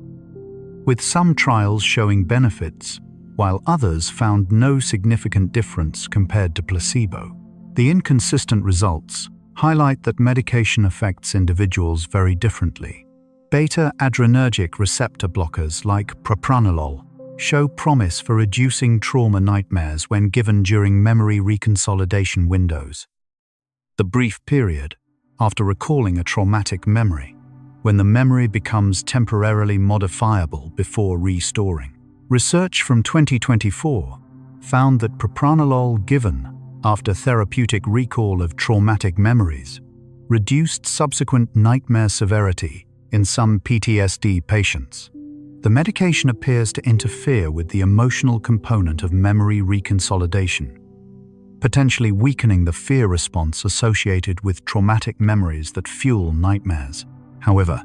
with some trials showing benefits while others found no significant difference compared to placebo. The inconsistent results highlight that medication affects individuals very differently. Beta-adrenergic receptor blockers like propranolol show promise for reducing trauma nightmares when given during memory reconsolidation windows, the brief period after recalling a traumatic memory, when the memory becomes temporarily modifiable before restoring. Research from 2024 found that propranolol given after therapeutic recall of traumatic memories reduced subsequent nightmare severity in some PTSD patients. The medication appears to interfere with the emotional component of memory reconsolidation, potentially weakening the fear response associated with traumatic memories that fuel nightmares. However,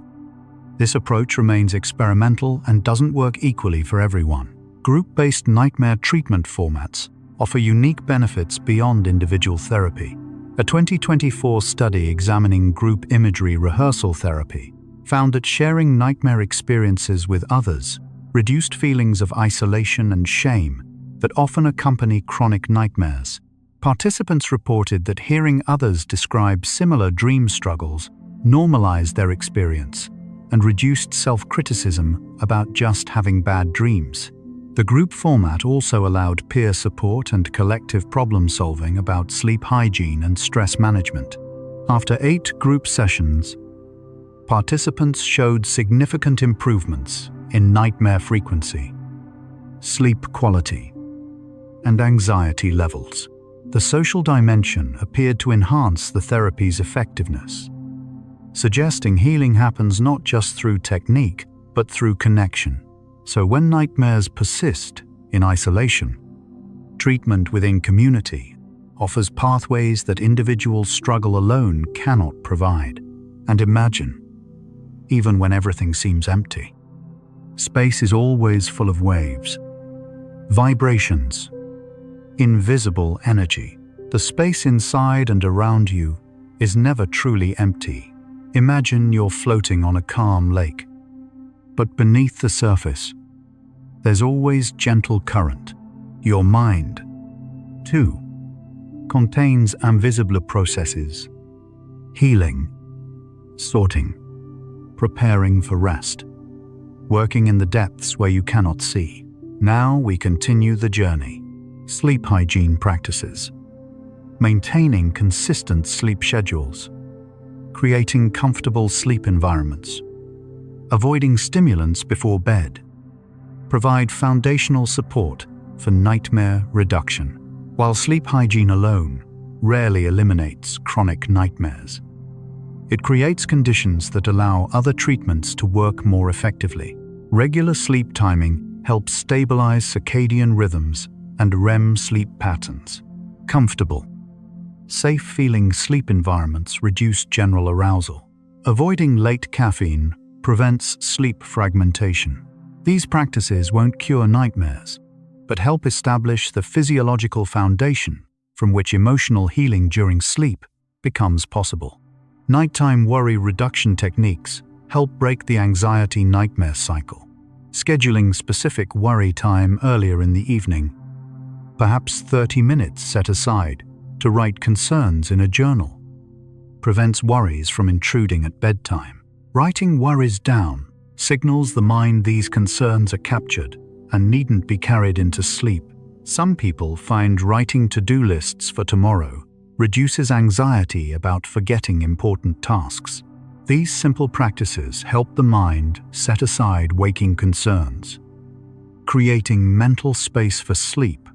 this approach remains experimental and doesn't work equally for everyone. Group-based nightmare treatment formats offer unique benefits beyond individual therapy. A 2024 study examining group imagery rehearsal therapy found that sharing nightmare experiences with others reduced feelings of isolation and shame that often accompany chronic nightmares. Participants reported that hearing others describe similar dream struggles normalized their experience and reduced self-criticism about just having bad dreams. The group format also allowed peer support and collective problem-solving about sleep hygiene and stress management. After 8 group sessions, participants showed significant improvements in nightmare frequency, sleep quality, and anxiety levels. The social dimension appeared to enhance the therapy's effectiveness, suggesting healing happens not just through technique, but through connection. So when nightmares persist in isolation, treatment within community offers pathways that individuals struggle alone cannot provide. And imagine, even when everything seems empty, space is always full of waves, vibrations, invisible energy. The space inside and around you is never truly empty. Imagine you're floating on a calm lake, but beneath the surface, there's always gentle current. Your mind, too, contains invisible processes, healing, sorting, preparing for rest, working in the depths where you cannot see. Now we continue the journey. Sleep hygiene practices. Maintaining consistent sleep schedules. Creating comfortable sleep environments. Avoiding stimulants before bed. Provide foundational support for nightmare reduction. While sleep hygiene alone rarely eliminates chronic nightmares, it creates conditions that allow other treatments to work more effectively. Regular sleep timing helps stabilize circadian rhythms and REM sleep patterns. Comfortable, safe-feeling sleep environments reduce general arousal. Avoiding late caffeine prevents sleep fragmentation. These practices won't cure nightmares, but help establish the physiological foundation from which emotional healing during sleep becomes possible. Nighttime worry reduction techniques help break the anxiety nightmare cycle. Scheduling specific worry time earlier in the evening, perhaps 30 minutes set aside to write concerns in a journal, prevents worries from intruding at bedtime. Writing worries down signals the mind these concerns are captured and needn't be carried into sleep. Some people find writing to-do lists for tomorrow reduces anxiety about forgetting important tasks. These simple practices help the mind set aside waking concerns, creating mental space for sleep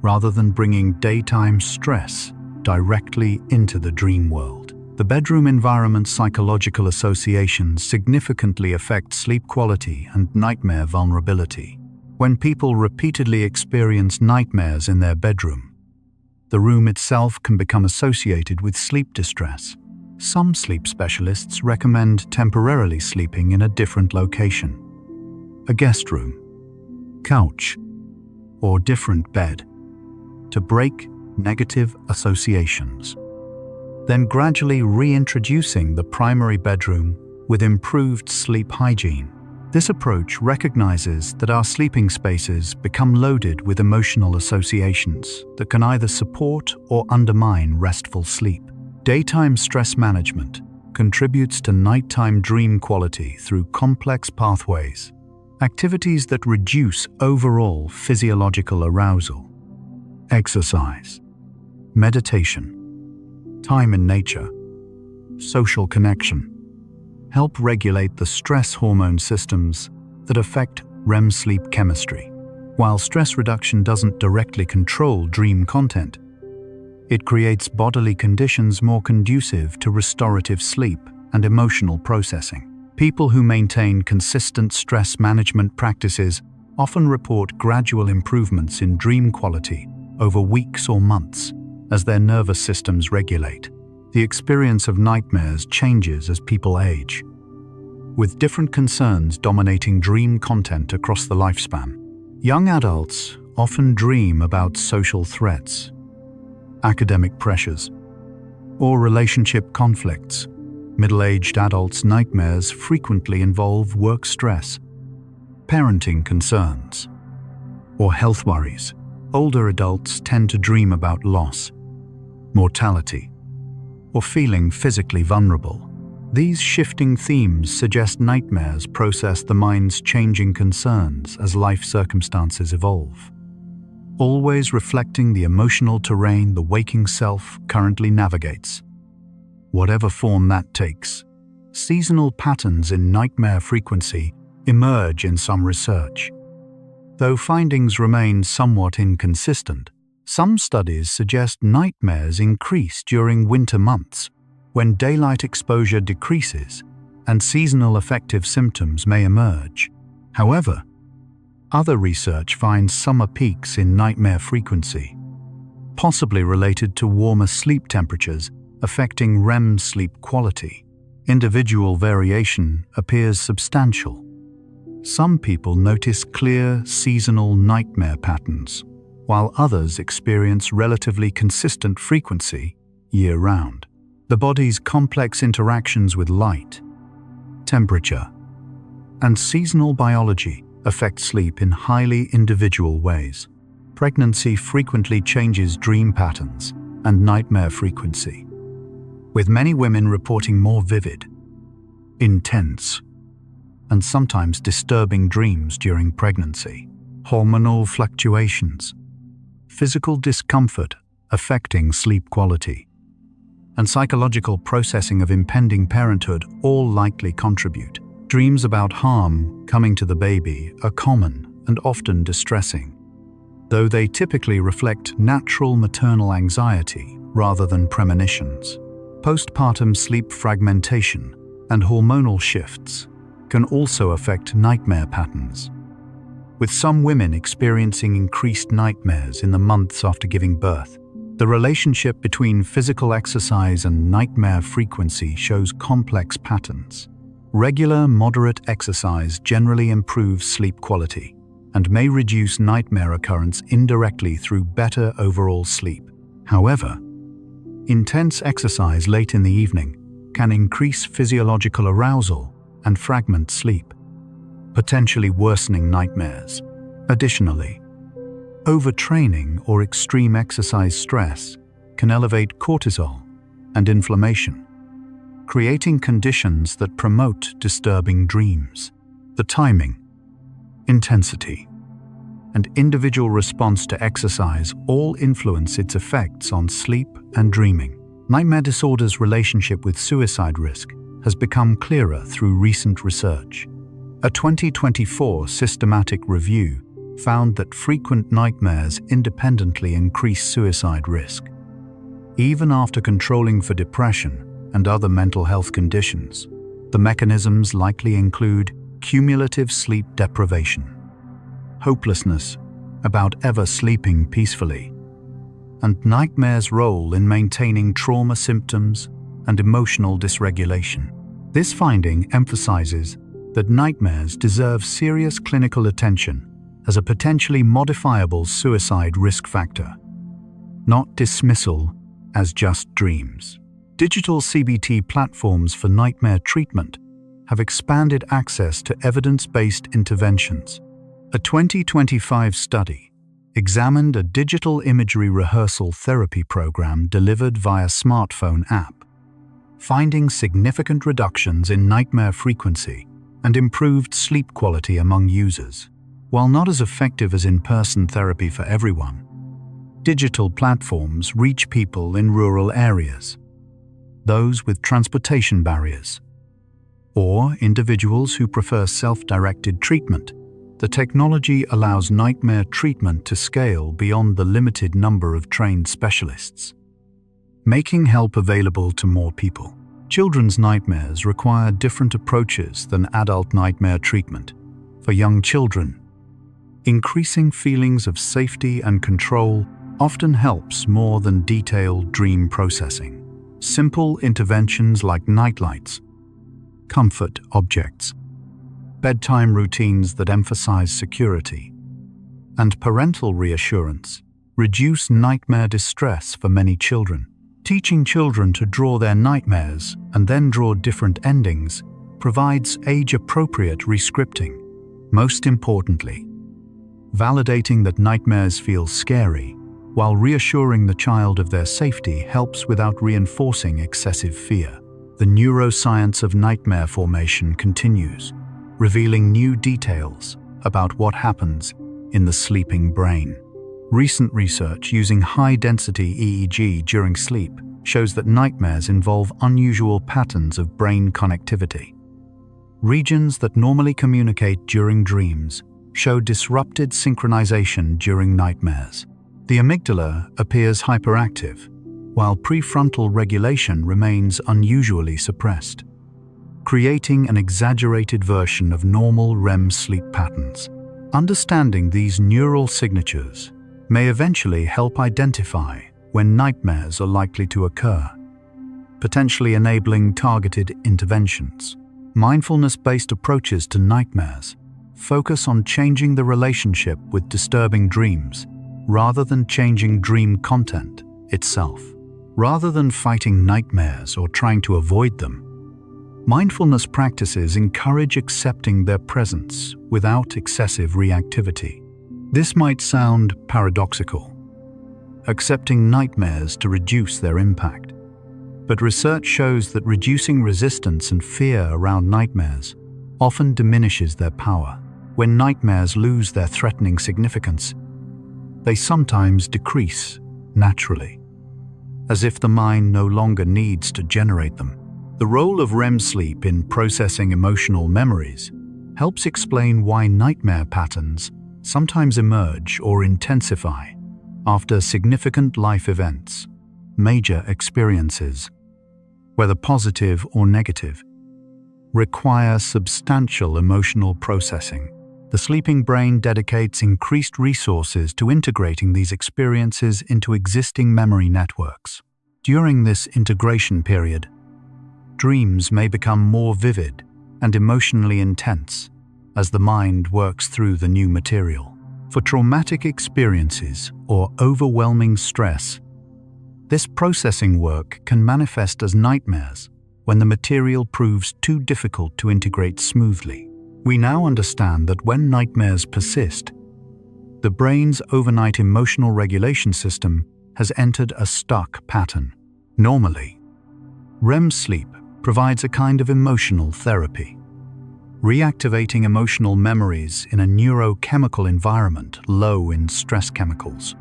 rather than bringing daytime stress directly into the dream world. The bedroom environment's psychological associations significantly affect sleep quality and nightmare vulnerability. When people repeatedly experience nightmares in their bedroom, the room itself can become associated with sleep distress. Some sleep specialists recommend temporarily sleeping in a different location, a guest room, couch, or different bed, to break negative associations. Then gradually reintroducing the primary bedroom with improved sleep hygiene. This approach recognizes that our sleeping spaces become loaded with emotional associations that can either support or undermine restful sleep. Daytime stress management contributes to nighttime dream quality through complex pathways, activities that reduce overall physiological arousal. Exercise, meditation, time in nature, social connection help regulate the stress hormone systems that affect REM sleep chemistry. While stress reduction doesn't directly control dream content, it creates bodily conditions more conducive to restorative sleep and emotional processing. People who maintain consistent stress management practices often report gradual improvements in dream quality over weeks or months as their nervous systems regulate. The experience of nightmares changes as people age, with different concerns dominating dream content across the lifespan. Young adults often dream about social threats, academic pressures, or relationship conflicts. Middle-aged adults' nightmares frequently involve work stress, parenting concerns, or health worries. Older adults tend to dream about loss, mortality, or feeling physically vulnerable. These shifting themes suggest nightmares process the mind's changing concerns as life circumstances evolve, always reflecting the emotional terrain the waking self currently navigates. Whatever form that takes, seasonal patterns in nightmare frequency emerge in some research. Though findings remain somewhat inconsistent, some studies suggest nightmares increase during winter months, when daylight exposure decreases and seasonal affective symptoms may emerge. However, other research finds summer peaks in nightmare frequency, possibly related to warmer sleep temperatures affecting REM sleep quality. Individual variation appears substantial. Some people notice clear seasonal nightmare patterns, while others experience relatively consistent frequency year-round. The body's complex interactions with light, temperature, and seasonal biology affect sleep in highly individual ways. Pregnancy frequently changes dream patterns and nightmare frequency, with many women reporting more vivid, intense, and sometimes disturbing dreams during pregnancy. Hormonal fluctuations, physical discomfort affecting sleep quality, and psychological processing of impending parenthood all likely contribute. Dreams about harm coming to the baby are common and often distressing, though they typically reflect natural maternal anxiety rather than premonitions. Postpartum sleep fragmentation and hormonal shifts can also affect nightmare patterns, with some women experiencing increased nightmares in the months after giving birth. The relationship between physical exercise and nightmare frequency shows complex patterns. Regular, moderate exercise generally improves sleep quality and may reduce nightmare occurrence indirectly through better overall sleep. However, intense exercise late in the evening can increase physiological arousal and fragment sleep, potentially worsening nightmares. Additionally, overtraining or extreme exercise stress can elevate cortisol and inflammation, creating conditions that promote disturbing dreams. The timing, intensity, and individual response to exercise all influence its effects on sleep and dreaming. Nightmare disorders' relationship with suicide risk has become clearer through recent research. A 2024 systematic review found that frequent nightmares independently increase suicide risk, even after controlling for depression and other mental health conditions. The mechanisms likely include cumulative sleep deprivation, hopelessness about ever sleeping peacefully, and nightmares' role in maintaining trauma symptoms and emotional dysregulation. This finding emphasizes that nightmares deserve serious clinical attention as a potentially modifiable suicide risk factor, not dismissal as just dreams. Digital CBT platforms for nightmare treatment have expanded access to evidence-based interventions. A 2025 study examined a digital imagery rehearsal therapy program delivered via smartphone app, finding significant reductions in nightmare frequency and improved sleep quality among users. While not as effective as in-person therapy for everyone, digital platforms reach people in rural areas, those with transportation barriers, or individuals who prefer self-directed treatment. The technology allows nightmare treatment to scale beyond the limited number of trained specialists, making help available to more people. Children's nightmares require different approaches than adult nightmare treatment. For young children, increasing feelings of safety and control often helps more than detailed dream processing. Simple interventions like nightlights, comfort objects, bedtime routines that emphasize security, and parental reassurance reduce nightmare distress for many children. Teaching children to draw their nightmares and then draw different endings provides age-appropriate rescripting. Most importantly, validating that nightmares feel scary while reassuring the child of their safety helps without reinforcing excessive fear. The neuroscience of nightmare formation continues, revealing new details about what happens in the sleeping brain. Recent research using high-density EEG during sleep shows that nightmares involve unusual patterns of brain connectivity. Regions that normally communicate during dreams show disrupted synchronization during nightmares. The amygdala appears hyperactive, while prefrontal regulation remains unusually suppressed, creating an exaggerated version of normal REM sleep patterns. Understanding these neural signatures may eventually help identify when nightmares are likely to occur, potentially enabling targeted interventions. Mindfulness-based approaches to nightmares focus on changing the relationship with disturbing dreams rather than changing dream content itself. Rather than fighting nightmares or trying to avoid them, Mindfulness practices encourage accepting their presence without excessive reactivity. This might sound paradoxical, accepting nightmares to reduce their impact. But research shows that reducing resistance and fear around nightmares often diminishes their power. When nightmares lose their threatening significance, they sometimes decrease naturally, as if the mind no longer needs to generate them. The role of REM sleep in processing emotional memories helps explain why nightmare patterns sometimes emerge or intensify after significant life events, major experiences, whether positive or negative, require substantial emotional processing. The sleeping brain dedicates increased resources to integrating these experiences into existing memory networks. During this integration period, dreams may become more vivid and emotionally intense as the mind works through the new material. For traumatic experiences or overwhelming stress, this processing work can manifest as nightmares when the material proves too difficult to integrate smoothly. We now understand that when nightmares persist, the brain's overnight emotional regulation system has entered a stuck pattern. Normally, REM sleep provides a kind of emotional therapy, reactivating emotional memories in a neurochemical environment low in stress chemicals,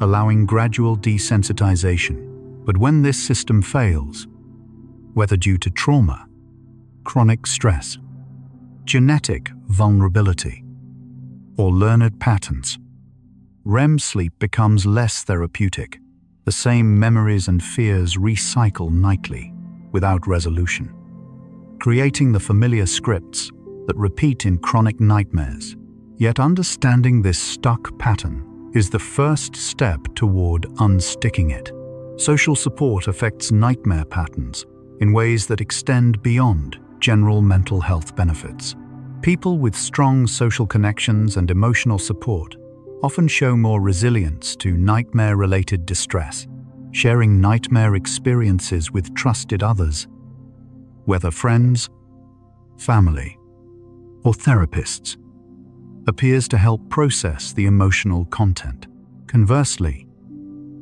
allowing gradual desensitization. But when this system fails, whether due to trauma, chronic stress, genetic vulnerability, or learned patterns, REM sleep becomes less therapeutic. The same memories and fears recycle nightly without resolution, creating the familiar scripts that repeat in chronic nightmares. Yet understanding this stuck pattern is the first step toward unsticking it. Social support affects nightmare patterns in ways that extend beyond general mental health benefits. People with strong social connections and emotional support often show more resilience to nightmare-related distress. Sharing nightmare experiences with trusted others, whether friends, family, or therapists, appears to help process the emotional content. Conversely,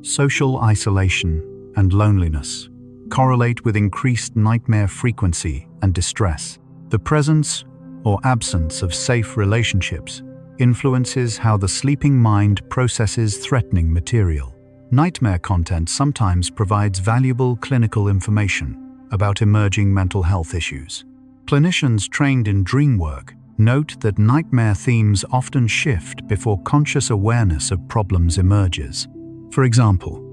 social isolation and loneliness correlate with increased nightmare frequency and distress. The presence or absence of safe relationships influences how the sleeping mind processes threatening material. Nightmare content sometimes provides valuable clinical information about emerging mental health issues. Clinicians trained in dream work note that nightmare themes often shift before conscious awareness of problems emerges. For example,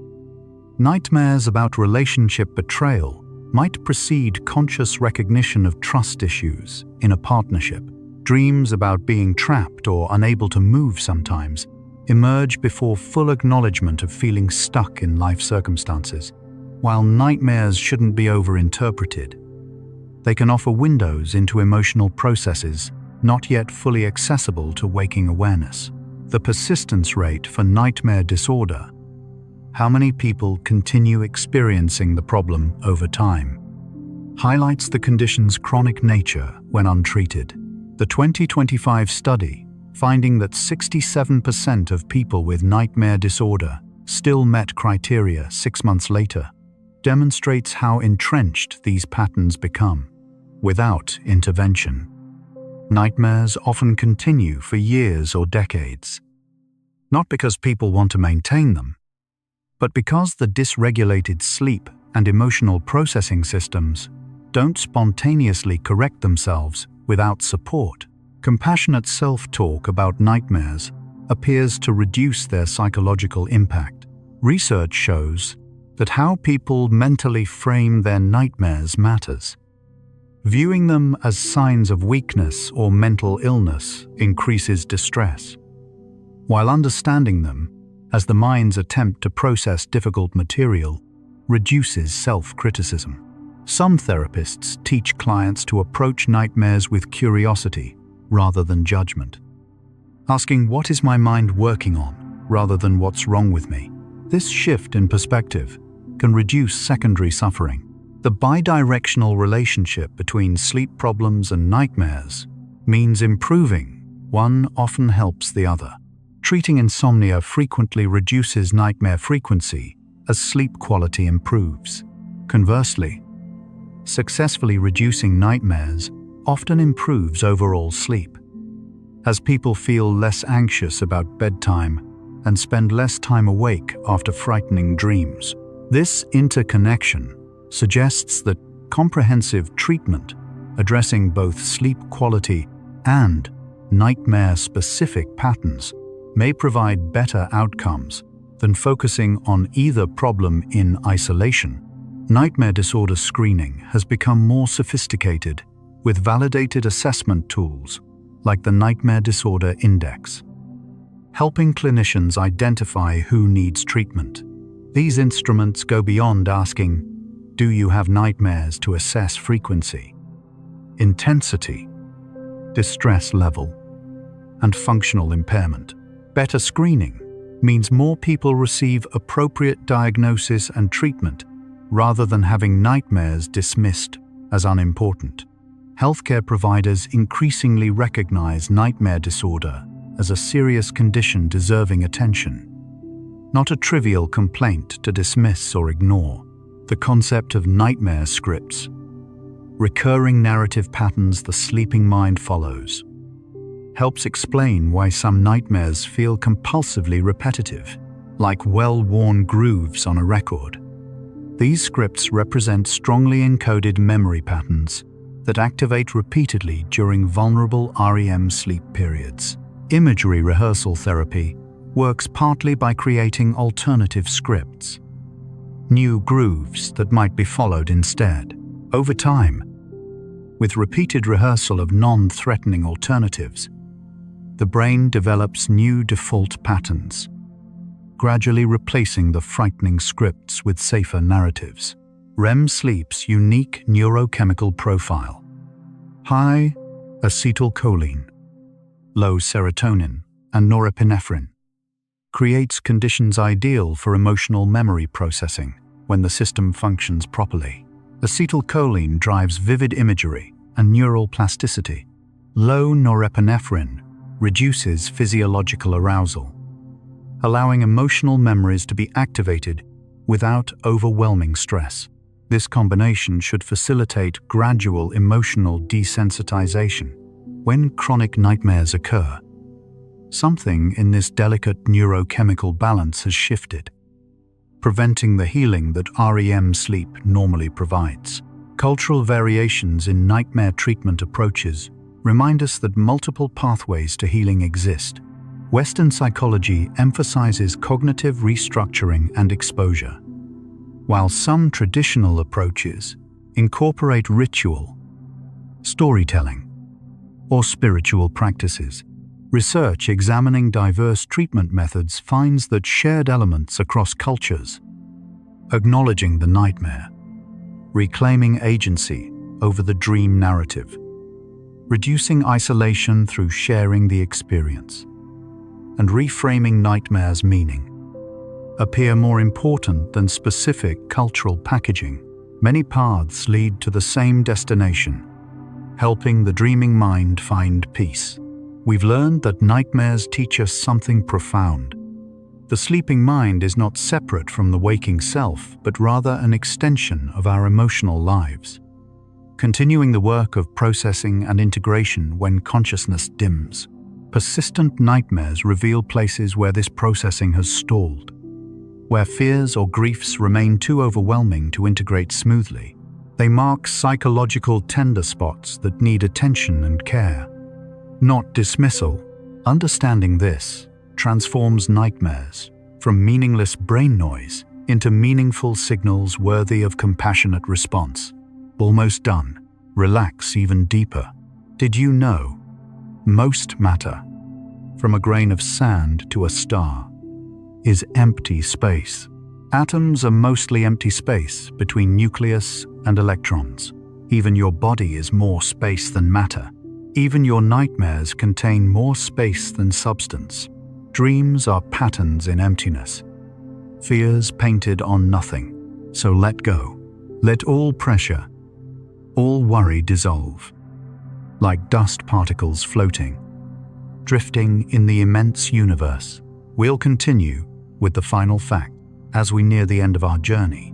nightmares about relationship betrayal might precede conscious recognition of trust issues in a partnership. Dreams about being trapped or unable to move sometimes emerge before full acknowledgement of feeling stuck in life circumstances. While nightmares shouldn't be overinterpreted, they can offer windows into emotional processes not yet fully accessible to waking awareness. The persistence rate for nightmare disorder, how many people continue experiencing the problem over time, highlights the condition's chronic nature when untreated. The 2025 study, finding that 67% of people with nightmare disorder still met criteria 6 months later, demonstrates how entrenched these patterns become without intervention. Nightmares often continue for years or decades, not because people want to maintain them, but because the dysregulated sleep and emotional processing systems don't spontaneously correct themselves without support. Compassionate self-talk about nightmares appears to reduce their psychological impact. Research shows that how people mentally frame their nightmares matters. Viewing them as signs of weakness or mental illness increases distress, while understanding them as the mind's attempt to process difficult material reduces self-criticism. Some therapists teach clients to approach nightmares with curiosity rather than judgment, asking what is my mind working on rather than what's wrong with me. This shift in perspective can reduce secondary suffering. The bidirectional relationship between sleep problems and nightmares means improving one often helps the other. Treating insomnia frequently reduces nightmare frequency as sleep quality improves. Conversely, successfully reducing nightmares often improves overall sleep, as people feel less anxious about bedtime and spend less time awake after frightening dreams. This interconnection suggests that comprehensive treatment addressing both sleep quality and nightmare-specific patterns may provide better outcomes than focusing on either problem in isolation. Nightmare disorder screening has become more sophisticated with validated assessment tools like the Nightmare Disorder Index, helping clinicians identify who needs treatment. These instruments go beyond asking, "Do you have nightmares?" to assess frequency, intensity, distress level, and functional impairment. Better screening means more people receive appropriate diagnosis and treatment rather than having nightmares dismissed as unimportant. Healthcare providers increasingly recognize nightmare disorder as a serious condition deserving attention, not a trivial complaint to dismiss or ignore. The concept of nightmare scripts, recurring narrative patterns the sleeping mind follows, helps explain why some nightmares feel compulsively repetitive, like well-worn grooves on a record. These scripts represent strongly encoded memory patterns that activate repeatedly during vulnerable REM sleep periods. Imagery rehearsal therapy works partly by creating alternative scripts, new grooves that might be followed instead. Over time, with repeated rehearsal of non-threatening alternatives, the brain develops new default patterns, gradually replacing the frightening scripts with safer narratives. REM sleep's unique neurochemical profile: high acetylcholine, low serotonin, and norepinephrine creates conditions ideal for emotional memory processing when the system functions properly. Acetylcholine drives vivid imagery and neural plasticity. Low norepinephrine reduces physiological arousal, allowing emotional memories to be activated without overwhelming stress. This combination should facilitate gradual emotional desensitization when chronic nightmares occur. Something in this delicate neurochemical balance has shifted, preventing the healing that REM sleep normally provides. Cultural variations in nightmare treatment approaches remind us that multiple pathways to healing exist. Western psychology emphasizes cognitive restructuring and exposure, while some traditional approaches incorporate ritual, storytelling, or spiritual practices. Research examining diverse treatment methods finds that shared elements across cultures: acknowledging the nightmare, reclaiming agency over the dream narrative, reducing isolation through sharing the experience, and reframing nightmare's meaning, appear more important than specific cultural packaging. Many paths lead to the same destination, helping the dreaming mind find peace. We've learned that nightmares teach us something profound. The sleeping mind is not separate from the waking self, but rather an extension of our emotional lives, continuing the work of processing and integration when consciousness dims. Persistent nightmares reveal places where this processing has stalled, where fears or griefs remain too overwhelming to integrate smoothly. They mark psychological tender spots that need attention and care, not dismissal. Understanding this transforms nightmares from meaningless brain noise into meaningful signals worthy of compassionate response. Almost done. Relax even deeper. Did you know? Most matter, from a grain of sand to a star, is empty space. Atoms are mostly empty space between nucleus and electrons. Even your body is more space than matter. Even your nightmares contain more space than substance. Dreams are patterns in emptiness, fears painted on nothing. So let go. Let all pressure, all worry dissolve, like dust particles floating, drifting in the immense universe. We'll continue with the final fact as we near the end of our journey.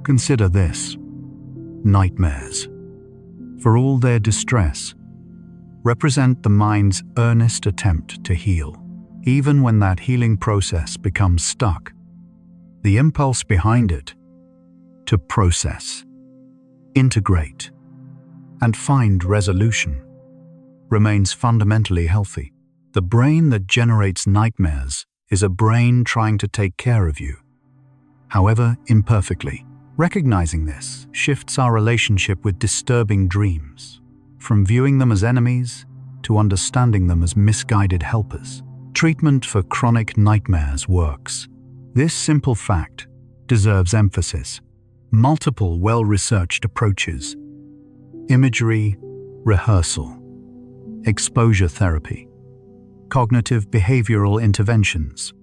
Consider this: nightmares, for all their distress, represent the mind's earnest attempt to heal. Even when that healing process becomes stuck, the impulse behind it to process, integrate, and find resolution remains fundamentally healthy. The brain that generates nightmares is a brain trying to take care of you, however imperfectly. Recognizing this shifts our relationship with disturbing dreams, from viewing them as enemies to understanding them as misguided helpers. Treatment for chronic nightmares works. This simple fact deserves emphasis. Multiple well-researched approaches: imagery, rehearsal, exposure therapy, cognitive behavioral interventions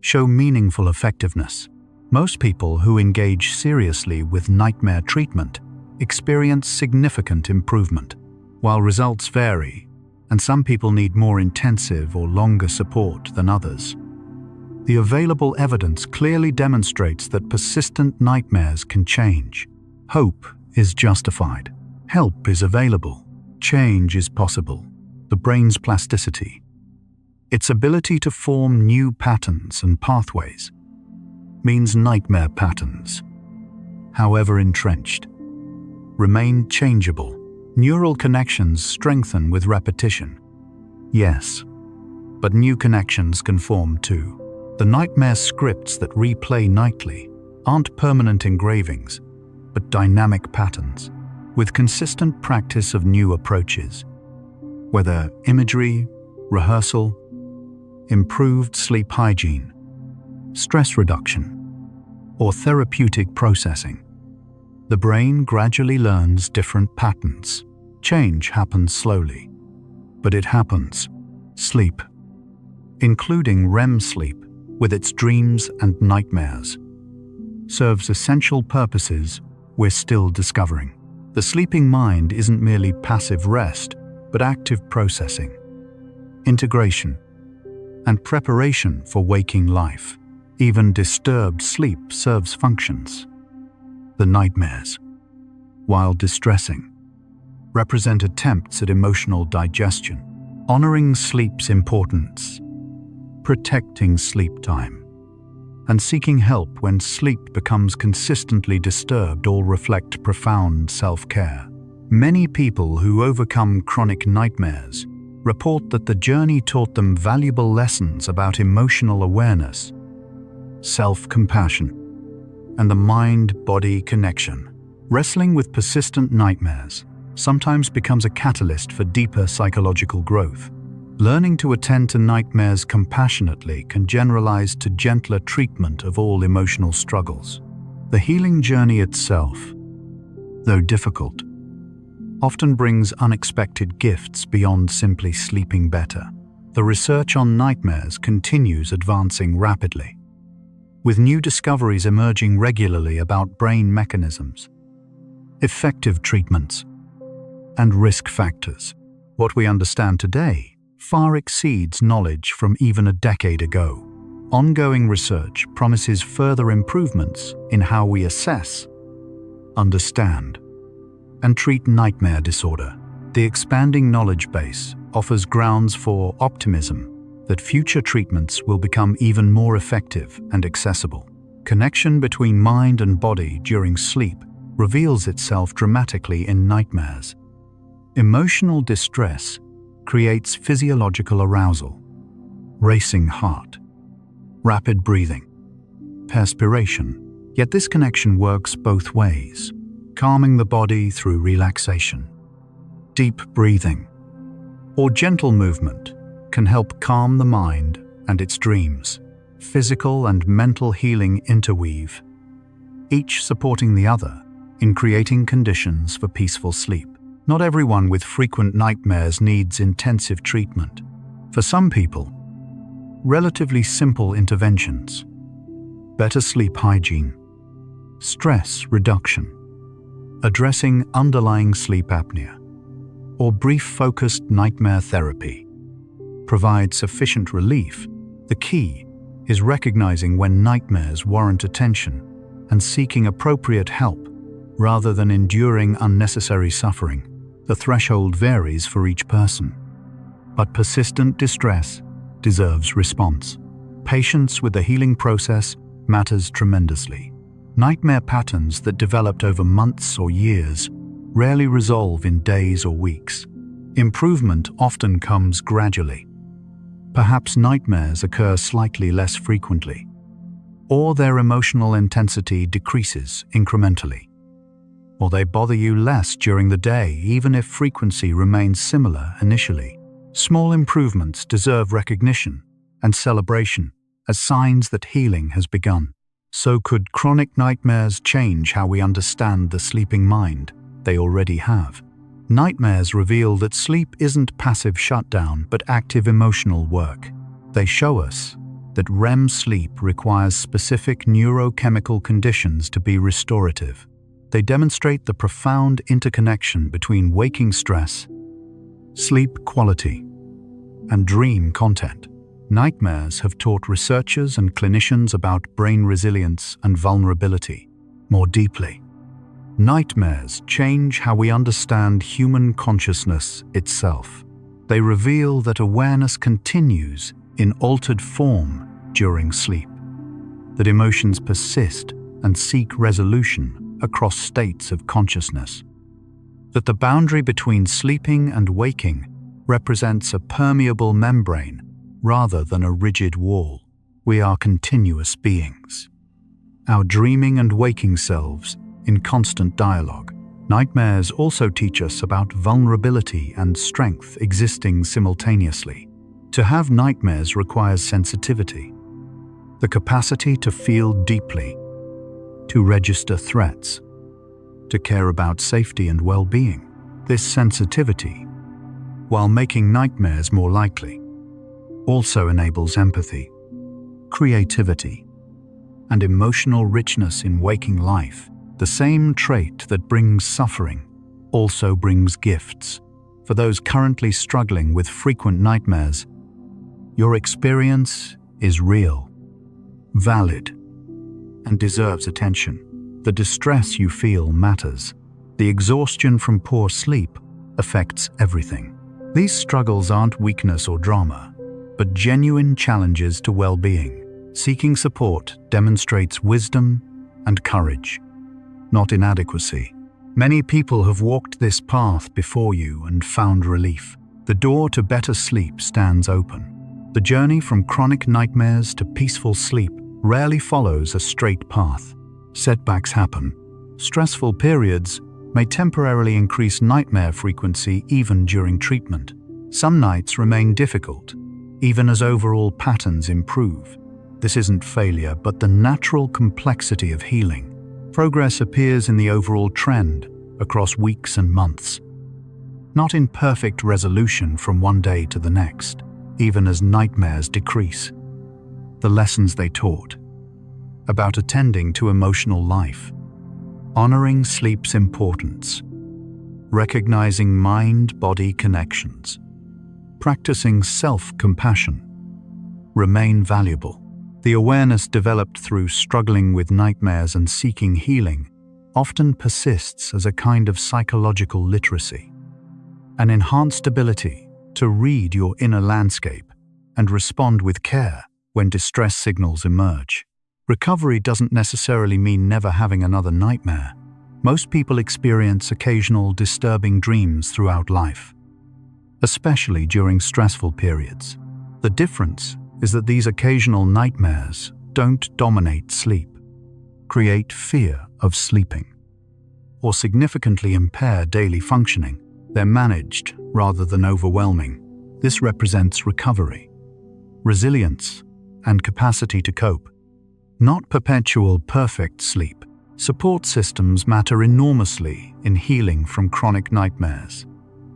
show meaningful effectiveness. Most people who engage seriously with nightmare treatment experience significant improvement, while results vary, and some people need more intensive or longer support than others. The available evidence clearly demonstrates that persistent nightmares can change. Hope is justified. Help is available. Change is possible. The brain's plasticity, its ability to form new patterns and pathways, means nightmare patterns, however entrenched, remain changeable. Neural connections strengthen with repetition. Yes, but new connections can form too. The nightmare scripts that replay nightly aren't permanent engravings, but dynamic patterns, with consistent practice of new approaches, whether imagery, rehearsal, improved sleep hygiene, stress reduction, or therapeutic processing. The brain gradually learns different patterns. Change happens slowly, but it happens. Sleep, including REM sleep, with its dreams and nightmares, serves essential purposes we're still discovering. The sleeping mind isn't merely passive rest, but active processing, integration, and preparation for waking life. Even disturbed sleep serves functions. The nightmares, while distressing, represent attempts at emotional digestion, honoring sleep's importance, protecting sleep time, and seeking help when sleep becomes consistently disturbed all reflect profound self-care. Many people who overcome chronic nightmares report that the journey taught them valuable lessons about emotional awareness, self-compassion, and the mind-body connection. Wrestling with persistent nightmares sometimes becomes a catalyst for deeper psychological growth. Learning to attend to nightmares compassionately can generalize to gentler treatment of all emotional struggles. The healing journey itself, though difficult, often brings unexpected gifts beyond simply sleeping better. The research on nightmares continues advancing rapidly, with new discoveries emerging regularly about brain mechanisms, effective treatments, and risk factors. What we understand today far exceeds knowledge from even a decade ago. Ongoing research promises further improvements in how we assess, understand, and treat nightmare disorder. The expanding knowledge base offers grounds for optimism that future treatments will become even more effective and accessible. Connection between mind and body during sleep reveals itself dramatically in nightmares. Emotional distress creates physiological arousal, racing heart, rapid breathing, perspiration. Yet this connection works both ways, calming the body through relaxation. Deep breathing or gentle movement can help calm the mind and its dreams. Physical and mental healing interweave, each supporting the other in creating conditions for peaceful sleep. Not everyone with frequent nightmares needs intensive treatment. For some people, relatively simple interventions, better sleep hygiene, stress reduction, addressing underlying sleep apnea, or brief focused nightmare therapy provide sufficient relief. The key is recognizing when nightmares warrant attention and seeking appropriate help rather than enduring unnecessary suffering. The threshold varies for each person, but persistent distress deserves response. Patience with the healing process matters tremendously. Nightmare patterns that developed over months or years rarely resolve in days or weeks. Improvement often comes gradually. Perhaps nightmares occur slightly less frequently, or their emotional intensity decreases incrementally, or they bother you less during the day even if frequency remains similar initially. Small improvements deserve recognition and celebration as signs that healing has begun. So could chronic nightmares change how we understand the sleeping mind? They already have. Nightmares reveal that sleep isn't passive shutdown but active emotional work. They show us that REM sleep requires specific neurochemical conditions to be restorative. They demonstrate the profound interconnection between waking stress, sleep quality, and dream content. Nightmares have taught researchers and clinicians about brain resilience and vulnerability more deeply. Nightmares change how we understand human consciousness itself. They reveal that awareness continues in altered form during sleep, that emotions persist and seek resolution across states of consciousness, that the boundary between sleeping and waking represents a permeable membrane rather than a rigid wall. We are continuous beings, our dreaming and waking selves in constant dialogue. Nightmares also teach us about vulnerability and strength existing simultaneously. To have nightmares requires sensitivity, the capacity to feel deeply, to register threats, to care about safety and well-being. This sensitivity, while making nightmares more likely, also enables empathy, creativity, and emotional richness in waking life. The same trait that brings suffering also brings gifts. For those currently struggling with frequent nightmares, your experience is real, valid, and deserves attention. The distress you feel matters. The exhaustion from poor sleep affects everything. These struggles aren't weakness or drama, but genuine challenges to well-being. Seeking support demonstrates wisdom and courage, not inadequacy. Many people have walked this path before you and found relief. The door to better sleep stands open. The journey from chronic nightmares to peaceful sleep rarely follows a straight path. Setbacks happen. Stressful periods may temporarily increase nightmare frequency even during treatment. Some nights remain difficult, even as overall patterns improve. This isn't failure, but the natural complexity of healing. Progress appears in the overall trend across weeks and months, not in perfect resolution from one day to the next. Even as nightmares decrease, the lessons they taught about attending to emotional life, honoring sleep's importance, recognizing mind-body connections, practicing self-compassion remain valuable. The awareness developed through struggling with nightmares and seeking healing often persists as a kind of psychological literacy, an enhanced ability to read your inner landscape and respond with care when distress signals emerge. Recovery doesn't necessarily mean never having another nightmare. Most people experience occasional disturbing dreams throughout life, especially during stressful periods. The difference is that these occasional nightmares don't dominate sleep, create fear of sleeping, or significantly impair daily functioning. They're managed rather than overwhelming. This represents recovery, resilience, and capacity to cope, not perpetual perfect sleep. Support systems matter enormously in healing from chronic nightmares,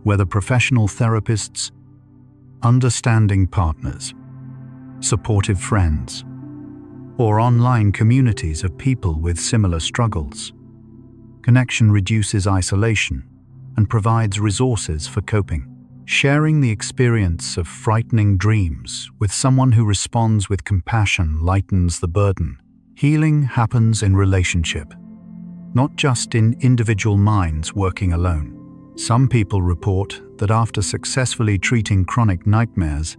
whether professional therapists, understanding partners, supportive friends, or online communities of people with similar struggles. Connection reduces isolation and provides resources for coping. Sharing the experience of frightening dreams with someone who responds with compassion lightens the burden. Healing happens in relationship, not just in individual minds working alone. Some people report that after successfully treating chronic nightmares,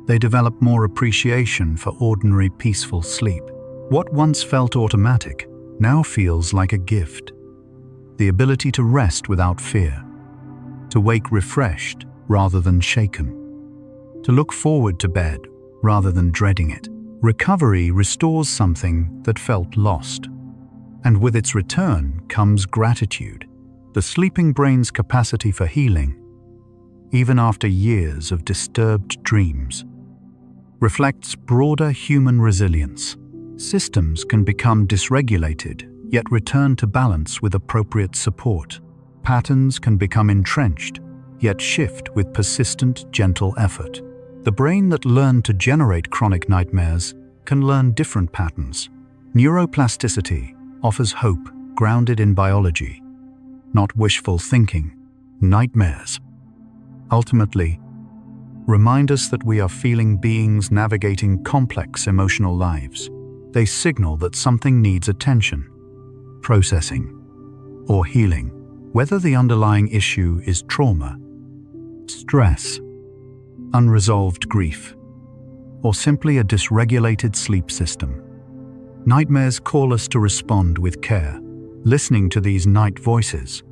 they develop more appreciation for ordinary peaceful sleep. What once felt automatic now feels like a gift. The ability to rest without fear, to wake refreshed rather than shaken, to look forward to bed rather than dreading it. Recovery restores something that felt lost, and with its return comes gratitude. The sleeping brain's capacity for healing, even after years of disturbed dreams, reflects broader human resilience. Systems can become dysregulated, yet return to balance with appropriate support. Patterns can become entrenched, yet shift with persistent, gentle effort. The brain that learned to generate chronic nightmares can learn different patterns. Neuroplasticity offers hope grounded in biology, not wishful thinking. Nightmares, ultimately, remind us that we are feeling beings navigating complex emotional lives. They signal that something needs attention, processing, or healing, whether the underlying issue is trauma, stress, unresolved grief, or simply a dysregulated sleep system. Nightmares call us to respond with care, listening to these night voices,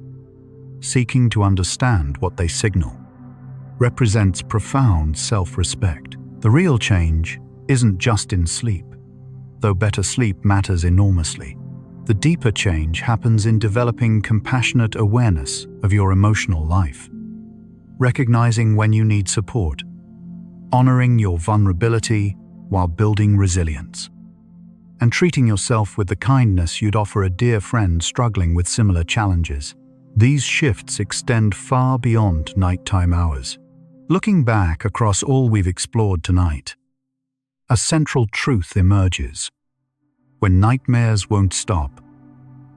seeking to understand what they signal, represents profound self-respect. The real change isn't just in sleep, though better sleep matters enormously. The deeper change happens in developing compassionate awareness of your emotional life, recognizing when you need support, honoring your vulnerability while building resilience, and treating yourself with the kindness you'd offer a dear friend struggling with similar challenges. These shifts extend far beyond nighttime hours. Looking back across all we've explored tonight, a central truth emerges. When nightmares won't stop,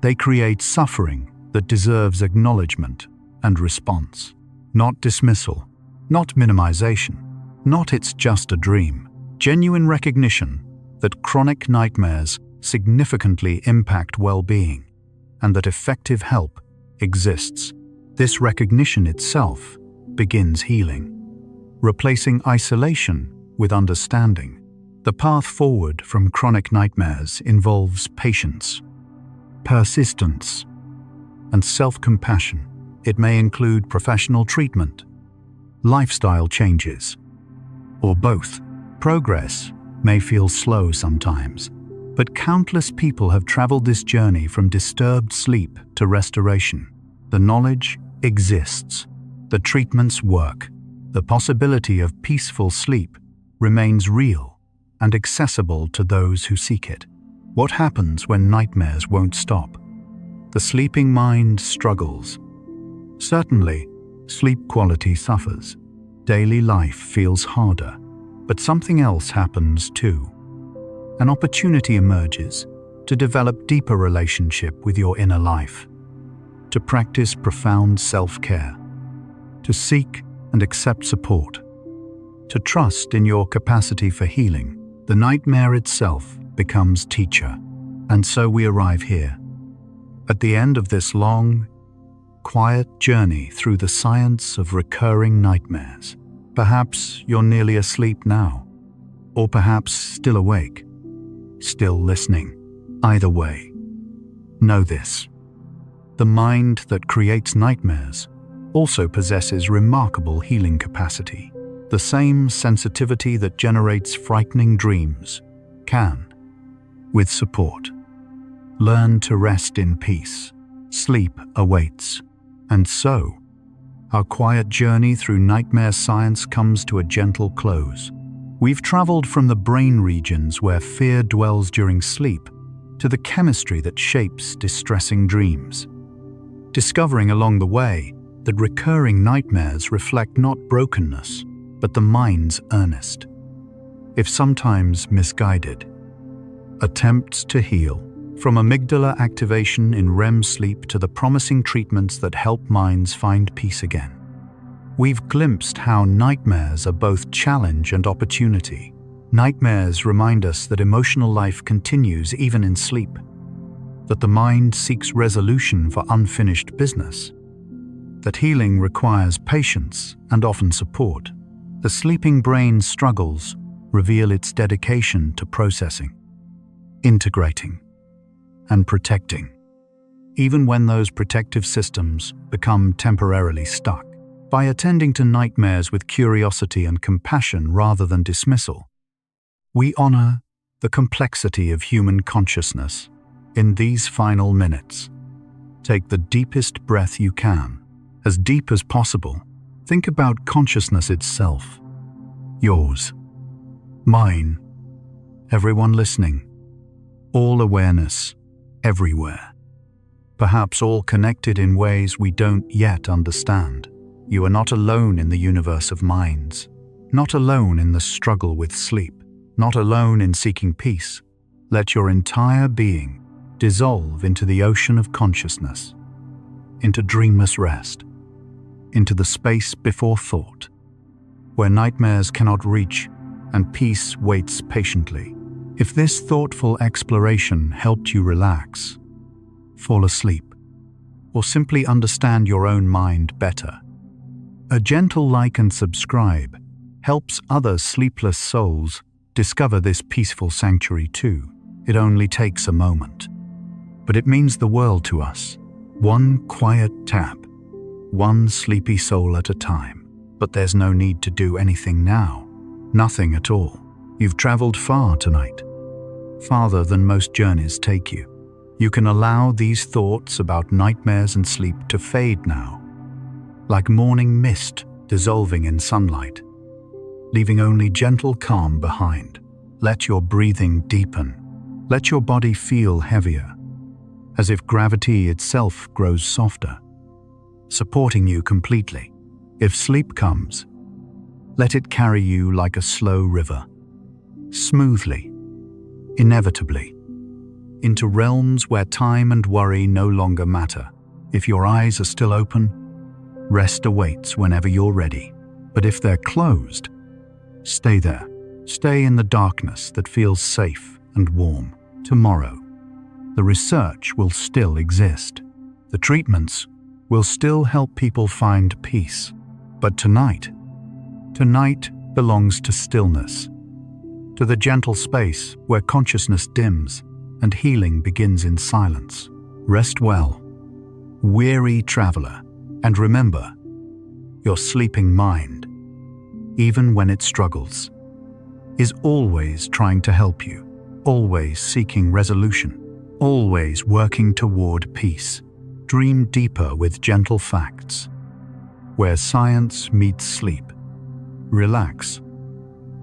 they create suffering that deserves acknowledgement and response. Not dismissal, not minimization, not it's just a dream. Genuine recognition that chronic nightmares significantly impact well-being and that effective help exists. This recognition itself begins healing, replacing isolation with understanding. The path forward from chronic nightmares involves patience, persistence, and self-compassion. It may include professional treatment, lifestyle changes, or both. Progress may feel slow sometimes, but countless people have traveled this journey from disturbed sleep to restoration. The knowledge exists, the treatments work, the possibility of peaceful sleep remains real and accessible to those who seek it. What happens when nightmares won't stop? The sleeping mind struggles. Certainly, sleep quality suffers. Daily life feels harder, but something else happens too. An opportunity emerges to develop deeper relationship with your inner life, to practice profound self-care, to seek and accept support, to trust in your capacity for healing. The nightmare itself becomes teacher, and so we arrive here, at the end of this long, quiet journey through the science of recurring nightmares. Perhaps you're nearly asleep now, or perhaps still awake, still listening. Either way, know this: the mind that creates nightmares also possesses remarkable healing capacity. The same sensitivity that generates frightening dreams can, with support, learn to rest in peace. Sleep awaits. And so, our quiet journey through nightmare science comes to a gentle close. We've traveled from the brain regions where fear dwells during sleep to the chemistry that shapes distressing dreams, discovering along the way that recurring nightmares reflect not brokenness, but the mind's earnest, if sometimes misguided, attempts to heal, from amygdala activation in REM sleep to the promising treatments that help minds find peace again. We've glimpsed how nightmares are both challenge and opportunity. Nightmares remind us that emotional life continues even in sleep, that the mind seeks resolution for unfinished business, that healing requires patience and often support. The sleeping brain's struggles reveal its dedication to processing, integrating, and protecting, even when those protective systems become temporarily stuck. By attending to nightmares with curiosity and compassion rather than dismissal, we honor the complexity of human consciousness. In these final minutes, take the deepest breath you can, as deep as possible. Think about consciousness itself. Yours, mine, everyone listening. All awareness, everywhere. Perhaps all connected in ways we don't yet understand. You are not alone in the universe of minds, not alone in the struggle with sleep, not alone in seeking peace. Let your entire being dissolve into the ocean of consciousness, into dreamless rest, into the space before thought, where nightmares cannot reach and peace waits patiently. If this thoughtful exploration helped you relax, fall asleep, or simply understand your own mind better, a gentle like and subscribe helps other sleepless souls discover this peaceful sanctuary too. It only takes a moment, but it means the world to us. One quiet tap, one sleepy soul at a time. But there's no need to do anything now. Nothing at all. You've traveled far tonight, farther than most journeys take you. You can allow these thoughts about nightmares and sleep to fade now, like morning mist dissolving in sunlight, leaving only gentle calm behind. Let your breathing deepen. Let your body feel heavier, as if gravity itself grows softer, supporting you completely. If sleep comes, let it carry you like a slow river, smoothly, inevitably, into realms where time and worry no longer matter. If your eyes are still open, rest awaits whenever you're ready. But if they're closed, stay there. Stay in the darkness that feels safe and warm. Tomorrow, the research will still exist. The treatments will still help people find peace. But tonight belongs to stillness, to the gentle space where consciousness dims and healing begins in silence. Rest well, weary traveler, and remember, your sleeping mind, even when it struggles, is always trying to help you, always seeking resolution, always working toward peace. Dream deeper with gentle facts, where science meets sleep. Relax,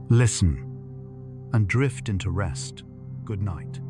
listen, and drift into rest. Good night.